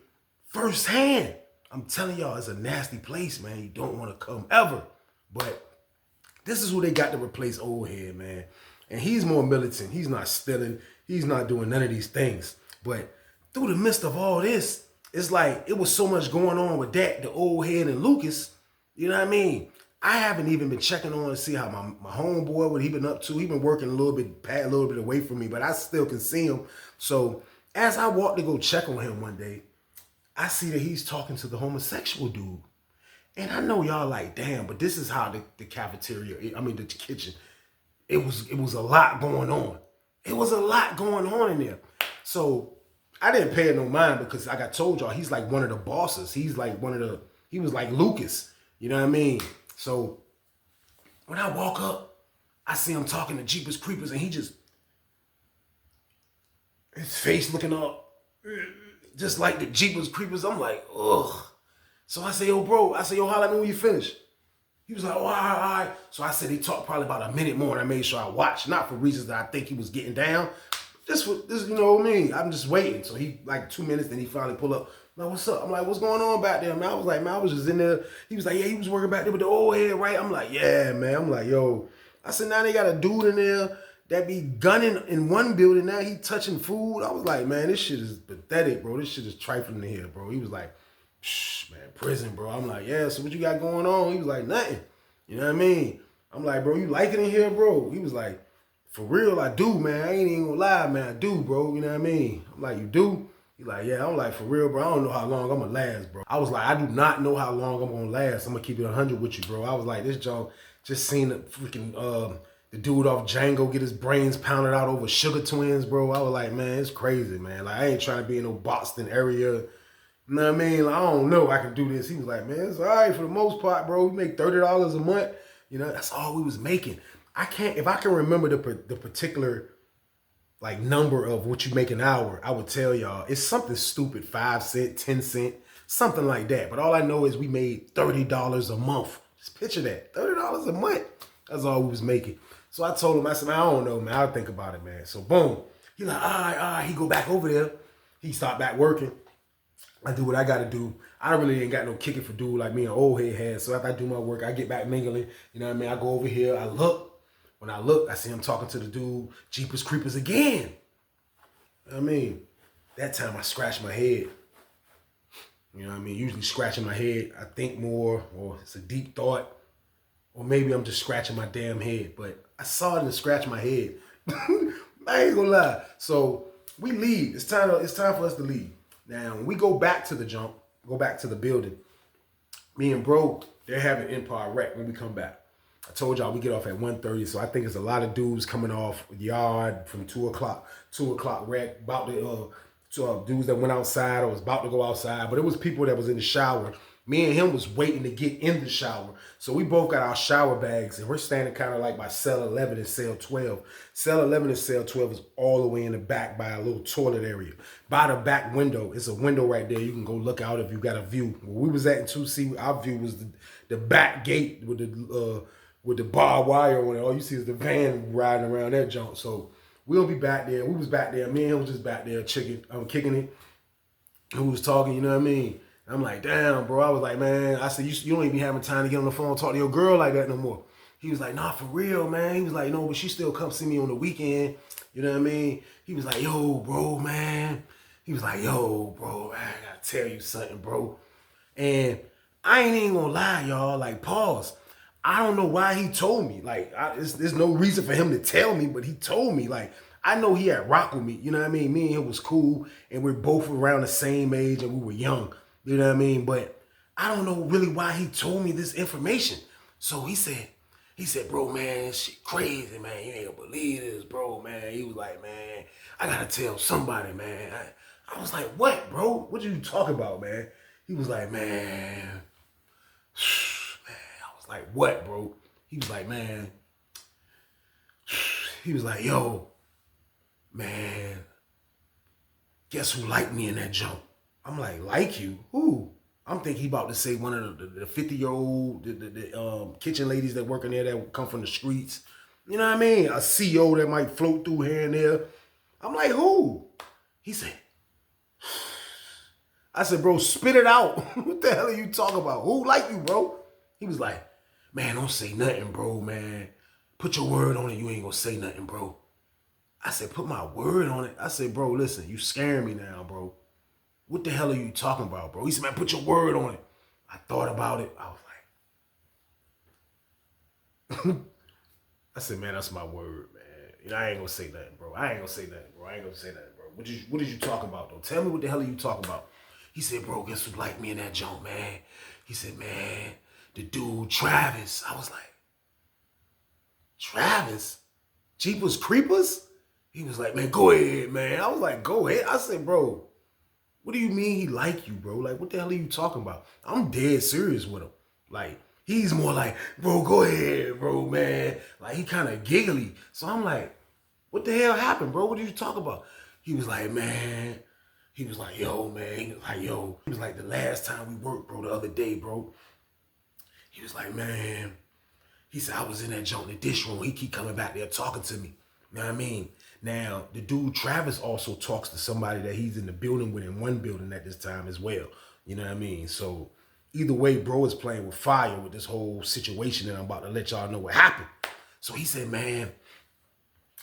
firsthand. I'm telling y'all, it's a nasty place, man. You don't want to come ever. But this is who they got to replace old head, man. And he's more militant. He's not stealing. He's not doing none of these things. But through the midst of all this, it's like it was so much going on with that, the old head and Lucas. You know what I mean? I haven't even been checking on to see how my homeboy, what he been up to. He been working a little bit away from me, but I still can see him. So as I walked to go check on him one day, I see that he's talking to the homosexual dude. And I know y'all like, damn, but this is how the cafeteria, the kitchen, it was a lot going on. It was a lot going on in there. So I didn't pay it no mind because like I told y'all, he's like one of the bosses. He was like Lucas. You know what I mean? So when I walk up, I see him talking to Jeepers Creepers and his face looking up just like the Jeepers Creepers. I'm like, ugh. So I say, yo, bro, holler at me when you finish. He was like, oh, all right. So I said he talked probably about a minute more and I made sure I watched, not for reasons that I think he was getting down. This, you know what I mean? I'm just waiting. So he, like 2 minutes, then he finally pull up. I'm like, what's up? I'm like, what's going on back there, man? I was like, man, I was just in there. He was like, yeah, he was working back there with the old head, right? I'm like, yeah, man. I'm like, yo. I said, now they got a dude in there that be gunning in 1 building. Now he touching food. I was like, man, this shit is pathetic, bro. This shit is trifling in here, bro. He was like, Man, prison, bro. I'm like, yeah, so what you got going on? He was like, nothing. You know what I mean? I'm like, bro, you like it in here, bro? He was like, for real, I do, man. I ain't even gonna lie, man. I do, bro. You know what I mean? I'm like, you do? He like, yeah. I'm like, for real, bro. I don't know how long I'm gonna last, bro. I was like, I do not know how long I'm gonna last. I'm gonna keep it 100 with you, bro. I was like, this Joe just seen the freaking the dude off Django get his brains pounded out over Sugar Twins, bro. I was like, man, it's crazy, man. Like, I ain't trying to be in no Boston area. You know what I mean? Like, I don't know. I can do this. He was like, man, it's all right for the most part, bro. We make $30 a month. You know, that's all we was making. I can't, if I can remember the particular like number of what you make an hour, I would tell y'all it's something stupid, 5 cent, 10 cent, something like that. But all I know is we made $30 a month. Just picture that, $30 a month. That's all we was making. So I told him, I said, man, I don't know, man. I'll think about it, man. So boom, he like, all right. He go back over there. He start back working. I do what I got to do. I really ain't got no kicking for dude like me and old head has. So after I do my work, I get back mingling. You know what I mean? I go over here. I look. When I look, I see him talking to the dude, Jeepers Creepers again. I mean, that time I scratch my head. You know what I mean? Usually scratching my head, I think more, or it's a deep thought, or maybe I'm just scratching my damn head. But I saw it and scratch my head. I ain't gonna lie. So we leave. It's time for us to leave. Now, when we go back to the jump, go back to the building, me and bro, they're having Empire Rec when we come back. I told y'all we get off at 1:30, so I think it's a lot of dudes coming off yard from 2 o'clock rec, about the dudes that went outside or was about to go outside, but it was people that was in the shower. Me and him was waiting to get in the shower. So we both got our shower bags, and we're standing kind of like by cell 11 and cell 12. Cell 11 and cell 12 is all the way in the back by a little toilet area. By the back window, it's a window right there. You can go look out if you got a view. Where we was at in 2C, our view was the back gate with the barbed wire on it. All you see is the van riding around that junk. So we'll be back there. We was back there. Me and him was just back there kicking it. And we was talking, you know what I mean? I'm like, damn, bro. I was like, man, I said, you don't even be having time to get on the phone and talk to your girl like that no more. He was like, nah, for real, man. He was like, no, but she still come see me on the weekend. You know what I mean? He was like, yo, bro, man. He was like, yo, bro, man, I gotta tell you something, bro. And I ain't even gonna lie, y'all. Like, pause. I don't know why he told me. Like, there's no reason for him to tell me, but he told me. Like, I know he had rock with me. You know what I mean? Me and him was cool, and we're both around the same age, and we were young. You know what I mean? But I don't know really why he told me this information. So he said, bro, man, shit crazy, man. You ain't gonna believe this, bro, man. He was like, man, I gotta tell somebody, man. I was like, what, bro? What you talking about, man? He was like, man. I was like, what, bro? He was like, man. He was like, yo, man. Guess who liked me in that jump? I'm like you? Who? I'm thinking he about to say one of the 50-year-old the kitchen ladies that work in there that come from the streets. You know what I mean? A CEO that might float through here and there. I'm like, who? He said, I said, bro, spit it out. What the hell are you talking about? Who like you, bro? He was like, man, don't say nothing, bro, man. Put your word on it. You ain't gonna say nothing, bro. I said, put my word on it. I said, bro, listen, you scaring me now, bro. What the hell are you talking about, bro? He said, man, put your word on it. I thought about it. I was like, I said, man, that's my word, man. You know, I ain't gonna say nothing, bro. I ain't gonna say nothing, bro. What did you talk about, though? Tell me what the hell are you talking about? He said, bro, guess who liked me in that joint, man? He said, man, the dude, Travis. I was like, Travis? Jeepers Creepers? He was like, man, go ahead, man. I was like, go ahead. I said, bro, what do you mean he like you, bro? Like, what the hell are you talking about? I'm dead serious with him. Like, he's more like, bro, go ahead, bro, man. Like, he kind of giggly. So I'm like, what the hell happened, bro? What are you talking about? He was like, man. He was like, yo, man. He was like, yo. He was like, the last time we worked, bro, the other day, bro. He was like, man. He said, I was in that joint in the dish room. He keep coming back there talking to me. You know what I mean? Now, the dude Travis also talks to somebody that he's in the building with in one building at this time as well. You know what I mean? So either way, bro is playing with fire with this whole situation, and I'm about to let y'all know what happened. So he said, man,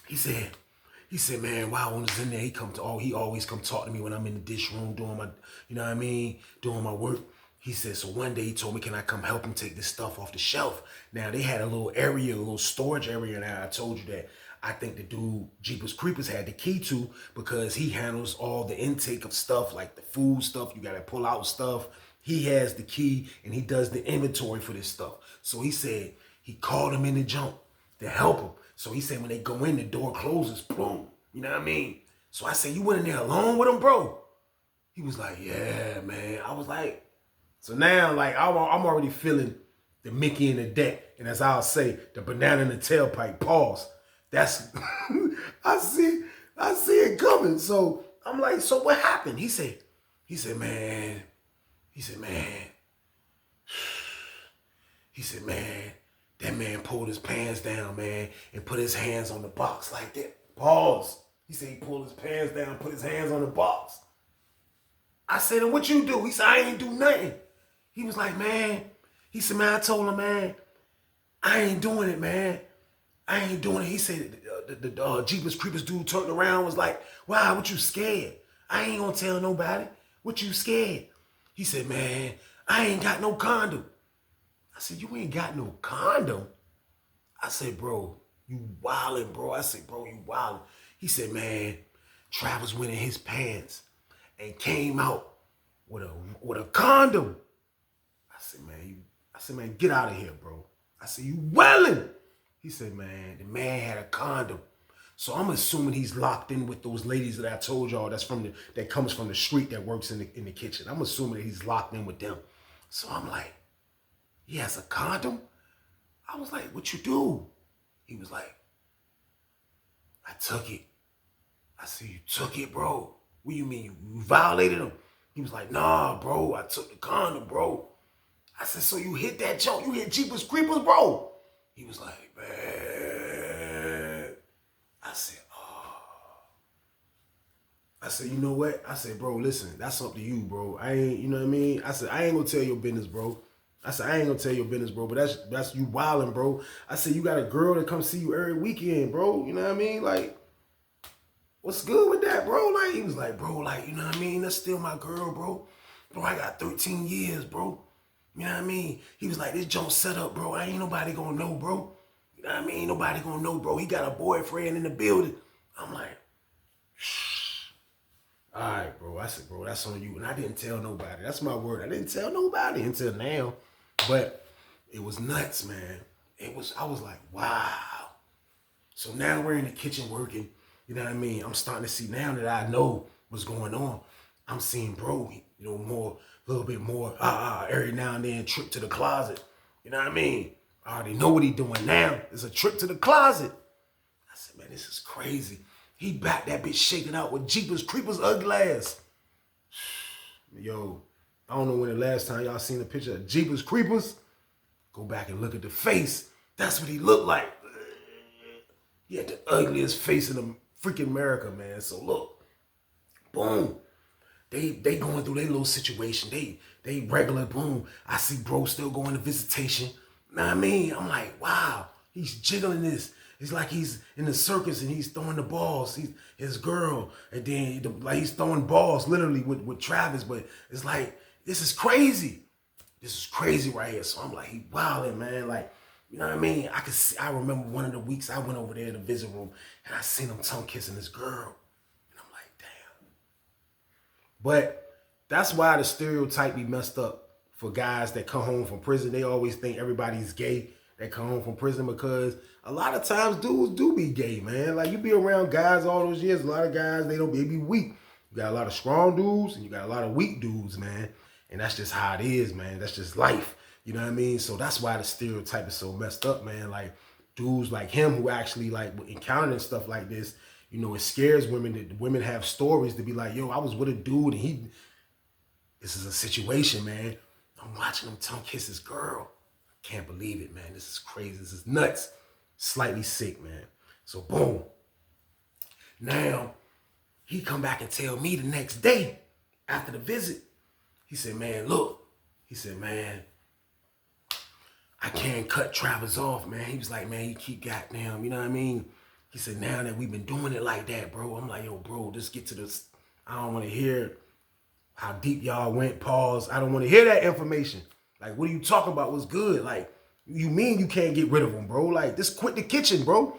he said, He said, man, while I was in there, he always come talk to me when I'm in the dish room doing my, you know what I mean, doing my work. He said, so one day he told me, can I come help him take this stuff off the shelf? Now they had a little area, a little storage area, and I told you that I think the dude Jeepers Creepers had the key to, because he handles all the intake of stuff, like the food stuff. You gotta pull out stuff. He has the key and he does the inventory for this stuff. So he said he called him in the jump to help him. So he said when they go in, the door closes, boom. You know what I mean? So I said, you went in there alone with him, bro? He was like, yeah, man. I was like, so now, like, I'm already feeling the Mickey in the deck. And as I'll say, the banana in the tailpipe, pause. That's, I see it coming. So I'm like, so what happened? He said, man, that man pulled his pants down, man, and put his hands on the box like that. Pause. He said he pulled his pants down, put his hands on the box. I said, and what you do? He said, I ain't do nothing. He was like, man, he said, man, I told him, man, I ain't doing it, man. I ain't doing it. He said, the Jeepers Creepers dude turned around, was like, wow, what you scared? I ain't gonna tell nobody. What you scared? He said, man, I ain't got no condom. I said, you ain't got no condom? I said, bro, you wildin', bro. I said, bro, you wildin'. He said, man, Travis went in his pants and came out with a condom. I said, man, get out of here, bro. I said, you wildin'. He said, man, the man had a condom. So I'm assuming he's locked in with those ladies that I told y'all that comes from the street that works in the kitchen. I'm assuming that he's locked in with them. So I'm like, he has a condom? I was like, what you do? He was like, I took it. I said, you took it, bro? What you mean? You violated him? He was like, nah, bro, I took the condom, bro. I said, so you hit that junk? You hit Jeepers Creepers, bro? He was like, man. I said, oh. I said, you know what? I said, bro, listen, that's up to you, bro. I ain't, you know what I mean? I said, I ain't gonna tell your business, bro. I said, I ain't gonna tell your business, bro, but that's you wildin', bro. I said, you got a girl that come see you every weekend, bro. You know what I mean? Like, what's good with that, bro? Like, he was like, bro, like, you know what I mean? That's still my girl, bro. Bro, I got 13 years, bro. You know what I mean? He was like, this junk set up, bro. Ain't nobody gonna know, bro. You know what I mean? Ain't nobody gonna know, bro. He got a boyfriend in the building. I'm like, shh. All right, bro. I said, bro, that's on you. And I didn't tell nobody. That's my word. I didn't tell nobody until now. But it was nuts, man. I was like, wow. So now we're in the kitchen working. You know what I mean? I'm starting to see now that I know what's going on. I'm seeing bro, you know, a little bit more, every now and then trip to the closet. You know what I mean? I already know what he doing now. It's a trip to the closet. I said, man, this is crazy. He back that bitch shaking out with Jeepers Creepers ugly ass. Yo, I don't know when the last time y'all seen a picture of Jeepers Creepers. Go back and look at the face. That's what he looked like. He had the ugliest face in the freaking America, man. So look, boom. They going through their little situation. They regular, boom. I see bro still going to visitation. Know what I mean? I'm like, wow, he's jiggling this. It's like he's in the circus and he's throwing the balls. He's his girl, and then like he's throwing balls literally with Travis. But it's like, this is crazy. This is crazy right here. So I'm like, he wilding, man. Like, you know what I mean? I remember one of the weeks I went over there to the visit room and I seen him tongue kissing this girl. And I'm like, damn. But that's why the stereotype be messed up for guys that come home from prison. They always think everybody's gay that come home from prison, because a lot of times dudes do be gay, man. Like, you be around guys all those years, a lot of guys, they be weak. You got a lot of strong dudes and you got a lot of weak dudes, man. And that's just how it is, man. That's just life. You know what I mean? So that's why the stereotype is so messed up, man. Like, dudes like him who actually like encountering stuff like this, you know, it scares women that women have stories to be like, yo, I was with a dude and this is a situation, man. I'm watching him tongue kiss his girl. I can't believe it, man. This is crazy. This is nuts. Slightly sick, man. So boom. Now, he come back and tell me the next day after the visit. He said, man, look. He said, man, I can't cut Travis off, man. He was like, man, you keep goddamn, you know what I mean? He said, now that we've been doing it like that, bro. I'm like, yo, bro, just get to this. I don't want to hear how deep y'all went, pause. I don't want to hear that information. Like, what are you talking about? What's good? Like, you mean you can't get rid of them, bro? Like, just quit the kitchen, bro.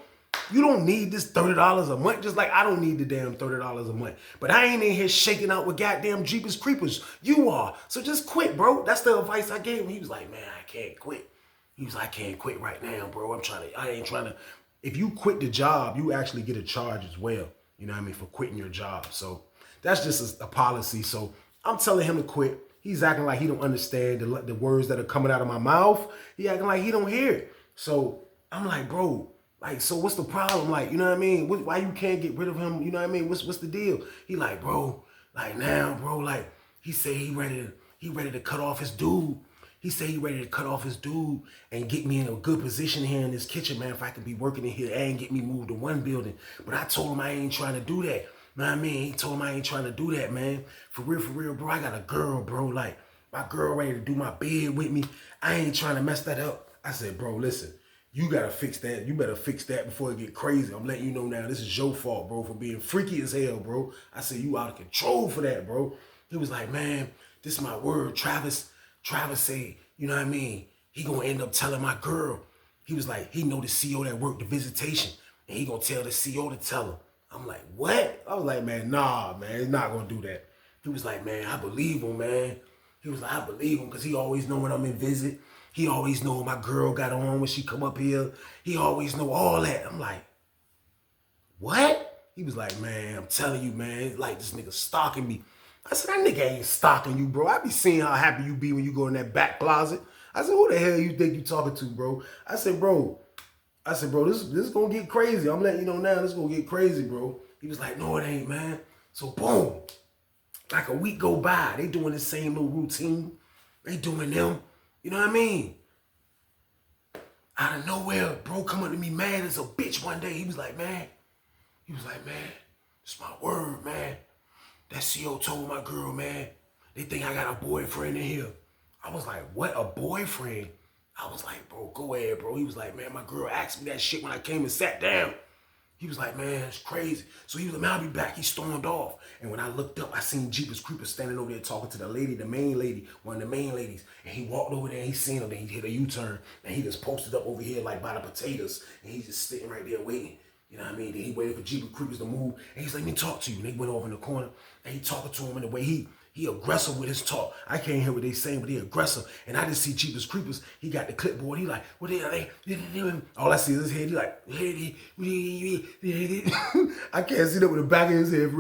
You don't need this $30 a month, just like I don't need the damn $30 a month. But I ain't in here shaking out with goddamn Jeepers Creepers. You are. So just quit, bro. That's the advice I gave him. He was like, man, I can't quit. He was like, I can't quit right now, bro. I ain't trying to. If you quit the job, you actually get a charge as well. You know what I mean? For quitting your job. So that's just a policy. So I'm telling him to quit. He's acting like he don't understand the words that are coming out of my mouth. He acting like he don't hear it. So I'm like, bro, like, so what's the problem? Like, you know what I mean? Why you can't get rid of him? You know what I mean? What's the deal? He like, bro, like now, bro, like he said he ready to cut off his dude. He said he ready to cut off his dude and get me in a good position here in this kitchen, man, if I could be working in here and get me moved to one building. But I told him I ain't trying to do that. Know what I mean? He told him I ain't trying to do that, man. For real, bro. I got a girl, bro. Like, my girl ready to do my bed with me. I ain't trying to mess that up. I said, bro, listen, you gotta fix that. You better fix that before it get crazy. I'm letting you know now, this is your fault, bro, for being freaky as hell, bro. I said, you out of control for that, bro. He was like, man, this is my word. Travis say, you know what I mean? He gonna end up telling my girl. He was like, he know the CO that worked the visitation, and he gonna tell the CO to tell him. I'm like, what? I was like, man, nah, man, he's not gonna do that. He was like, man, I believe him, man. He was like, I believe him, because he always know when I'm in visit. He always know what my girl got on when she come up here. He always know all that. I'm like, what? He was like, man, I'm telling you, man, it's like this nigga stalking me. I said, that nigga ain't stalking you, bro. I be seeing how happy you be when you go in that back closet. I said, who the hell you think you talking to, bro? I said, bro, this is gonna get crazy. I'm letting you know now, this is gonna get crazy, bro. He was like, no, it ain't, man. So boom, like a week go by, they doing the same little routine. They doing them, you know what I mean? Out of nowhere, bro come up to me mad as a bitch one day. He was like, man, it's my word, man. That CO told my girl, man, they think I got a boyfriend in here. I was like, what, a boyfriend? I was like, bro, go ahead, bro. He was like, man, my girl asked me that shit when I came and sat down. He was like, man, it's crazy. So he was like, man, I'll be back. He stormed off. And when I looked up, I seen Jeepers Creepers standing over there talking to the lady, the main lady, one of the main ladies. And he walked over there and he seen her. Then he hit a U-turn. And he just posted up over here like by the potatoes. And he's just sitting right there waiting. You know what I mean? Then he waited for Jeepers Creepers to move. And he's like, let me talk to you. And they went over in the corner. And he talking to him in the way he aggressive with his talk. I can't hear what they saying, but he aggressive. And I just see Jeepers Creepers. He got the clipboard. He like, what are they? All I see is his head. He like, I can't see that with the back of his head.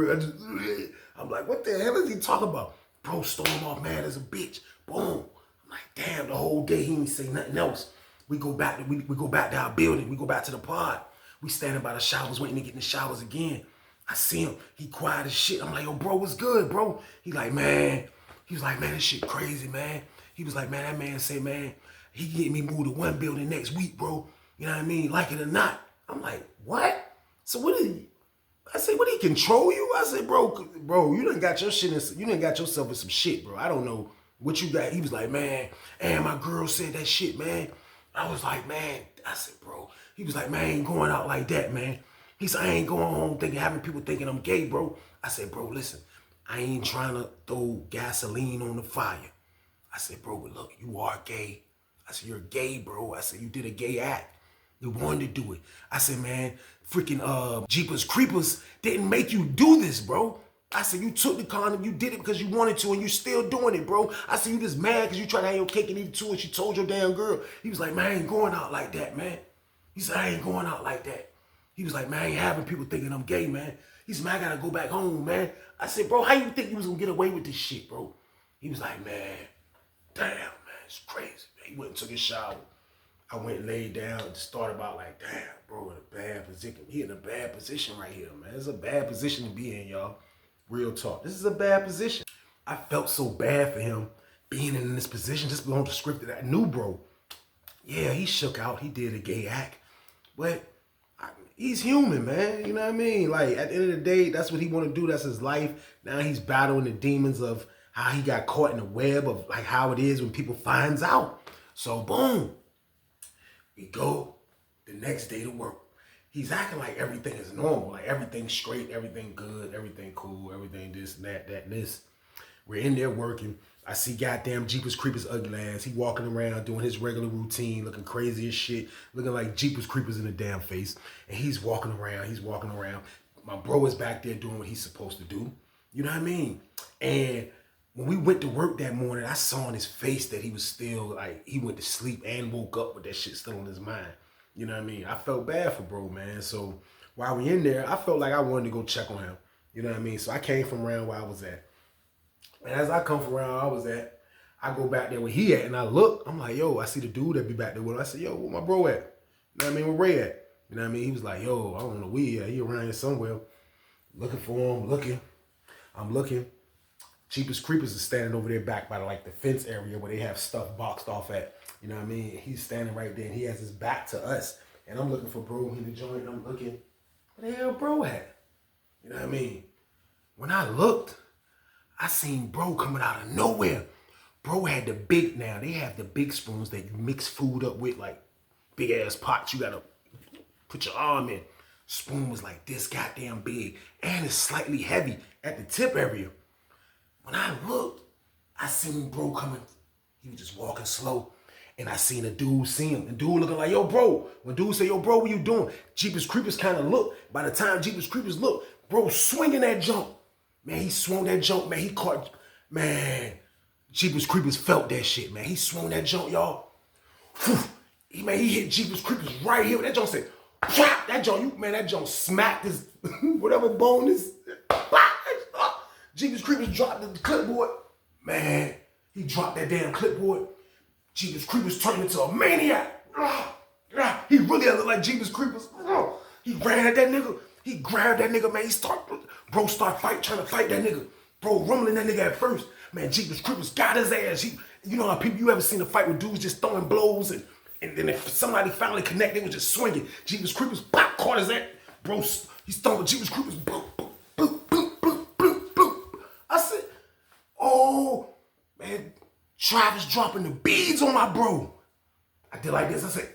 I'm like, what the hell is he talking about? Bro storm off mad as a bitch. Boom. I'm like, damn, the whole day he ain't say nothing else. We go back to our building. We go back to the pod. We standing by the showers waiting to get in the showers again. I see him. He quiet as shit. I'm like, yo, bro, what's good, bro? He like, man. He was like, man, this shit crazy, man. He was like, man, that man say, man, he get me moved to one building next week, bro. You know what I mean? Like it or not. I'm like, what? So what did he? I said, what, he control you? I said, bro, you done got your shit in, you done got yourself in some shit, bro. I don't know what you got. He was like, man, and my girl said that shit, man. I was like, man. I said, bro. He was like, man, I ain't going out like that, man. He said, I ain't going home having people thinking I'm gay, bro. I said, bro, listen, I ain't trying to throw gasoline on the fire. I said, bro, but look, you are gay. I said, you're gay, bro. I said, you did a gay act. You wanted to do it. I said, man, freaking Jeepers Creepers didn't make you do this, bro. I said, you took the condom, you did it because you wanted to, and you still doing it, bro. I said, you just mad because you tried to have your cake and eat it too, and she told your damn girl. He was like, man, I ain't going out like that, man. He said, I ain't going out like that. He was like, man, I ain't having people thinking I'm gay, man. He said, man, I gotta go back home, man. I said, bro, how you think you was gonna get away with this shit, bro? He was like, man, damn, man, it's crazy, man. He went and took his shower. I went and laid down and just thought about like, damn, bro, in a bad position. He in a bad position right here, man. It's a bad position to be in, y'all. Real talk. This is a bad position. I felt so bad for him being in this position, just on the script that I knew, bro. Yeah, he shook out. He did a gay act. But he's human, man. You know what I mean? Like, at the end of the day, that's what he want to do. That's his life. Now he's battling the demons of how he got caught in the web of like how it is when people finds out. So, boom. We go the next day to work. he's acting like everything is normal, like everything's straight, everything good, everything cool, everything this and that, this. We're in there working. I see goddamn Jeepers Creepers ugly ass. He walking around doing his regular routine, looking crazy as shit, looking like Jeepers Creepers in the damn face. And he's walking around. My bro is back there doing what he's supposed to do. You know what I mean? And when we went to work that morning, I saw on his face that he was still like, he went to sleep and woke up with that shit still on his mind. You know what I mean? I felt bad for bro, man. So while we in there, I felt like I wanted to go check on him. You know what I mean? So I came from around where I was at. And as I come from around where I was at, I go back there where he at, and I look, I'm like, yo, I see the dude that be back there with him. I said, yo, where my bro at? You know what I mean? Where Ray at? You know what I mean? He was like, yo, I don't know where he at. He around here somewhere. Looking for him, I'm looking. Jeepers Creepers is standing over there back by like the fence area where they have stuff boxed off at. You know what I mean? He's standing right there, and he has his back to us. And I'm looking for bro in the joint, and I'm looking, where the hell bro at? You know what I mean? When I looked, I seen bro coming out of nowhere. Bro had the big, now they have the big spoons that you mix food up with, like big ass pots you gotta put your arm in. Spoon was like this goddamn big, and it's slightly heavy at the tip area. When I looked, I seen bro coming. He was just walking slow. And I seen a dude see him. The dude looking like, yo, bro. When dude say, yo, bro, what you doing? Jeepers Creepers kind of look. By the time Jeepers Creepers look, bro swinging that jump. Man, he swung that jump, man. He caught, man. Jeepers Creepers felt that shit, man. He swung that jump, y'all. Whew. He hit Jeepers Creepers right here. That jump said, pop. That jump, that jump smacked his, whatever bone is. Jeepers Creepers dropped the clipboard. Man, he dropped that damn clipboard. Jeepers Creepers turned into a maniac. He really looked like Jeepers Creepers. He ran at that nigga. He grabbed that nigga, man. Bro start trying to fight that nigga. Bro rumbling that nigga at first. Man, Jeepers Creepers got his ass. You know how people, you ever seen a fight with dudes just throwing blows and then if somebody finally connected, they was just swinging. Jeepers Creepers pop, caught his ass. Bro, he's throwing Jeepers Creepers. Boop, boop, boop, boop, boop, boop, boop. I said, oh, man, Travis dropping the beads on my bro. I did like this. I said,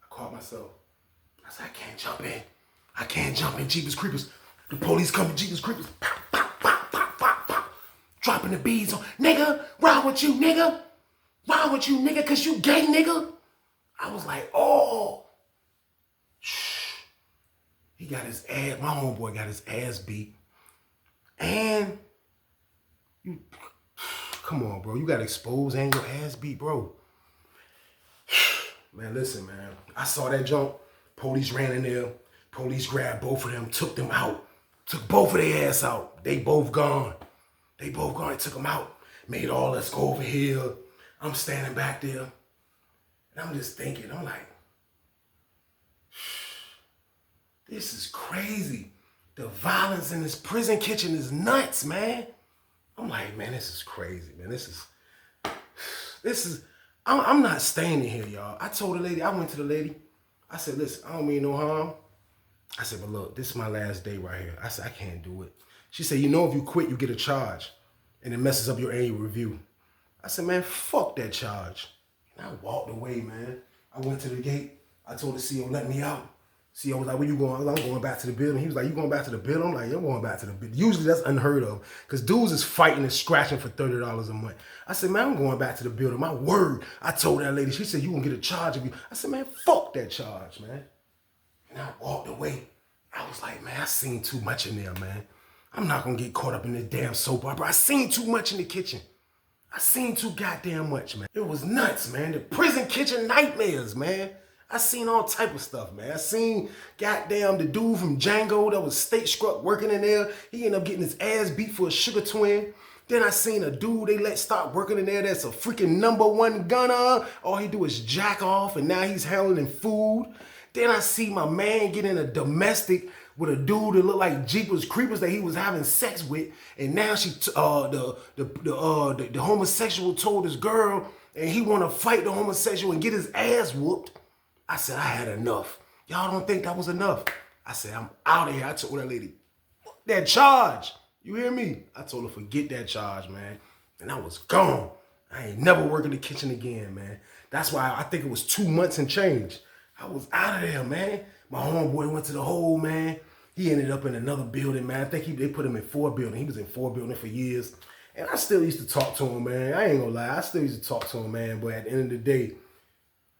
I caught myself. I said, I can't jump in. Jeepers Creepers. The police come to Jeepers Creepers. Pop, pop, pop, pop, pop, pop. Dropping the beads on. Nigga, wrong with you, nigga? Wrong with you, nigga? Cause you gay, nigga? I was like, oh. Shh. He got his ass, my homeboy got his ass beat. And come on, bro. You got exposed and your ass beat, bro. Man, listen, man. I saw that jump. Police ran in there. Police grabbed both of them, took them out. Took both of their ass out. They both gone. They took them out. Made all us go over here. I'm standing back there. And I'm just thinking, I'm like, this is crazy. The violence in this prison kitchen is nuts, man. I'm like, man, this is crazy, man. This is, I'm not staying in here, y'all. I told the lady, I went to the lady. I said, listen, I don't mean no harm. I said, but look, this is my last day right here. I said, I can't do it. She said, you know, if you quit, you get a charge and it messes up your annual review. I said, man, fuck that charge. And I walked away, man. I went to the gate. I told the CO, let me out. CO was like, where you going? I was like, I'm going back to the building. He was like, you going back to the building? I'm like, yeah, I'm going back to the building. Usually that's unheard of because dudes is fighting and scratching for $30 a month. I said, man, I'm going back to the building. My word. I told that lady, she said, you going to get a charge of you. I said, man, fuck that charge, man. And I walked away. I was like, man, I seen too much in there, man. I'm not going to get caught up in this damn soap opera. I seen too much in the kitchen. I seen too goddamn much, man. It was nuts, man. The prison kitchen nightmares, man. I seen all type of stuff, man. I seen goddamn the dude from Django that was state struck working in there. He ended up getting his ass beat for a sugar twin. Then I seen a dude they let start working in there that's a freaking #1 gunner. All he do is jack off and now he's handling food. Then I see my man get in a domestic with a dude that looked like Jeepers Creepers that he was having sex with. And now the homosexual told his girl and he want to fight the homosexual and get his ass whooped. I said, I had enough. Y'all don't think that was enough? I said, I'm out of here. I told that lady, fuck that charge. You hear me? I told her, forget that charge, man. And I was gone. I ain't never working the kitchen again, man. That's why I think it was 2 months and change. I was out of there, man. My homeboy went to the hole, man. He ended up in another building, man. I think they put him in 4 building. He was in 4 building for years. And I still used to talk to him, man. I ain't gonna lie. I still used to talk to him, man. But at the end of the day,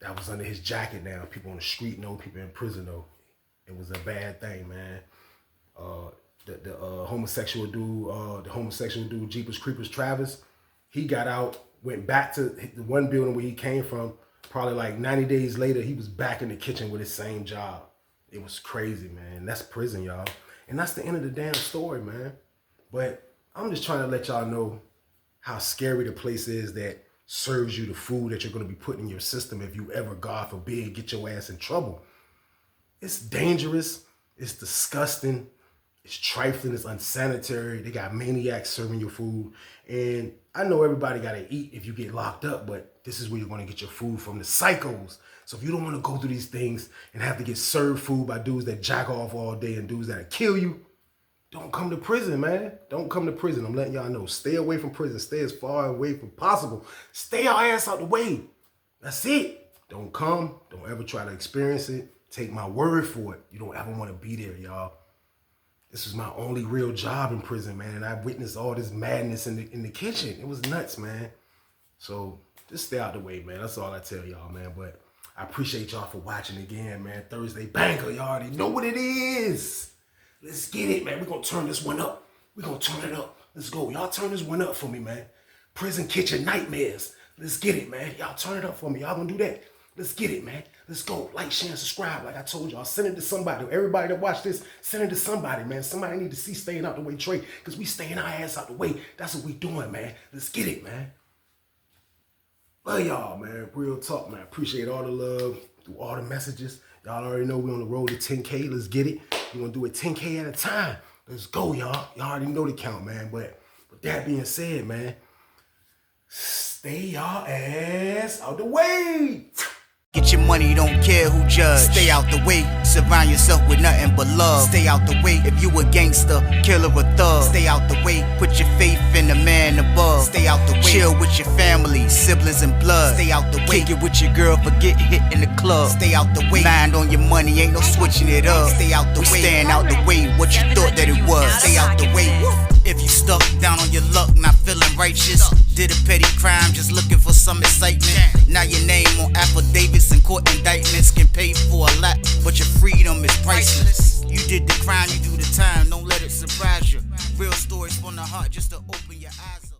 that was under his jacket now. People on the street know, people in prison know. It was a bad thing, man. The homosexual dude, Jeepers Creepers Travis, he got out, went back to the one building where he came from. Probably like 90 days later, he was back in the kitchen with his same job. It was crazy, man. That's prison, y'all. And that's the end of the damn story, man. But I'm just trying to let y'all know how scary the place is that serves you the food that you're going to be putting in your system if you ever, God forbid, get your ass in trouble. It's dangerous. It's disgusting. It's trifling. It's unsanitary. They got maniacs serving your food. And I know everybody got to eat if you get locked up, but this is where you're going to get your food from, the psychos. So if you don't want to go through these things and have to get served food by dudes that jack off all day and dudes that kill you, don't come to prison, man. Don't come to prison. I'm letting y'all know. Stay away from prison. Stay as far away from possible. Stay your ass out the way. That's it. Don't come. Don't ever try to experience it. Take my word for it. You don't ever want to be there, y'all. This was my only real job in prison, man. And I witnessed all this madness in the kitchen. It was nuts, man. So just stay out the way, man. That's all I tell y'all, man. But I appreciate y'all for watching again, man. Thursday Banger, y'all already know what it is. Let's get it, man. We're going to turn this one up. We're going to turn it up. Let's go. Y'all turn this one up for me, man. Prison Kitchen Nightmares. Let's get it, man. Y'all turn it up for me. Y'all going to do that. Let's get it, man. Let's go. Like, share, and subscribe. Like I told y'all, send it to somebody. Everybody that watch this, send it to somebody, man. Somebody need to see Staying Out the Way Trey, because we staying our ass out the way. That's what we doing, man. Let's get it, man. Love y'all, man. Real talk, man. Appreciate all the love through all the messages. Y'all already know we on the road to 10K. Let's get it. We're going to do it 10K at a time. Let's go, y'all. Y'all already know the count, man. But with that being said, man, stay y'all ass out the way. Get your money, don't care who judge. Stay out the way, surround yourself with nothing but love. Stay out the way if you a gangster, killer or thug. Stay out the way, put your faith in the man above. Stay out the way, chill with your family, siblings and blood. Stay out the way, kick it with your girl, forget hit in the club. Stay out the way, mind on your money, ain't no switching it up. Stay out the way, staying out the way, what you thought that it was. Stay out the way. If you stuck down on your luck, not feeling righteous, did a petty crime, just looking for some excitement. Now your name on affidavits and court indictments can pay for a lot, but your freedom is priceless. You did the crime, you do the time, don't let it surprise you. Real stories from the heart, just to open your eyes up.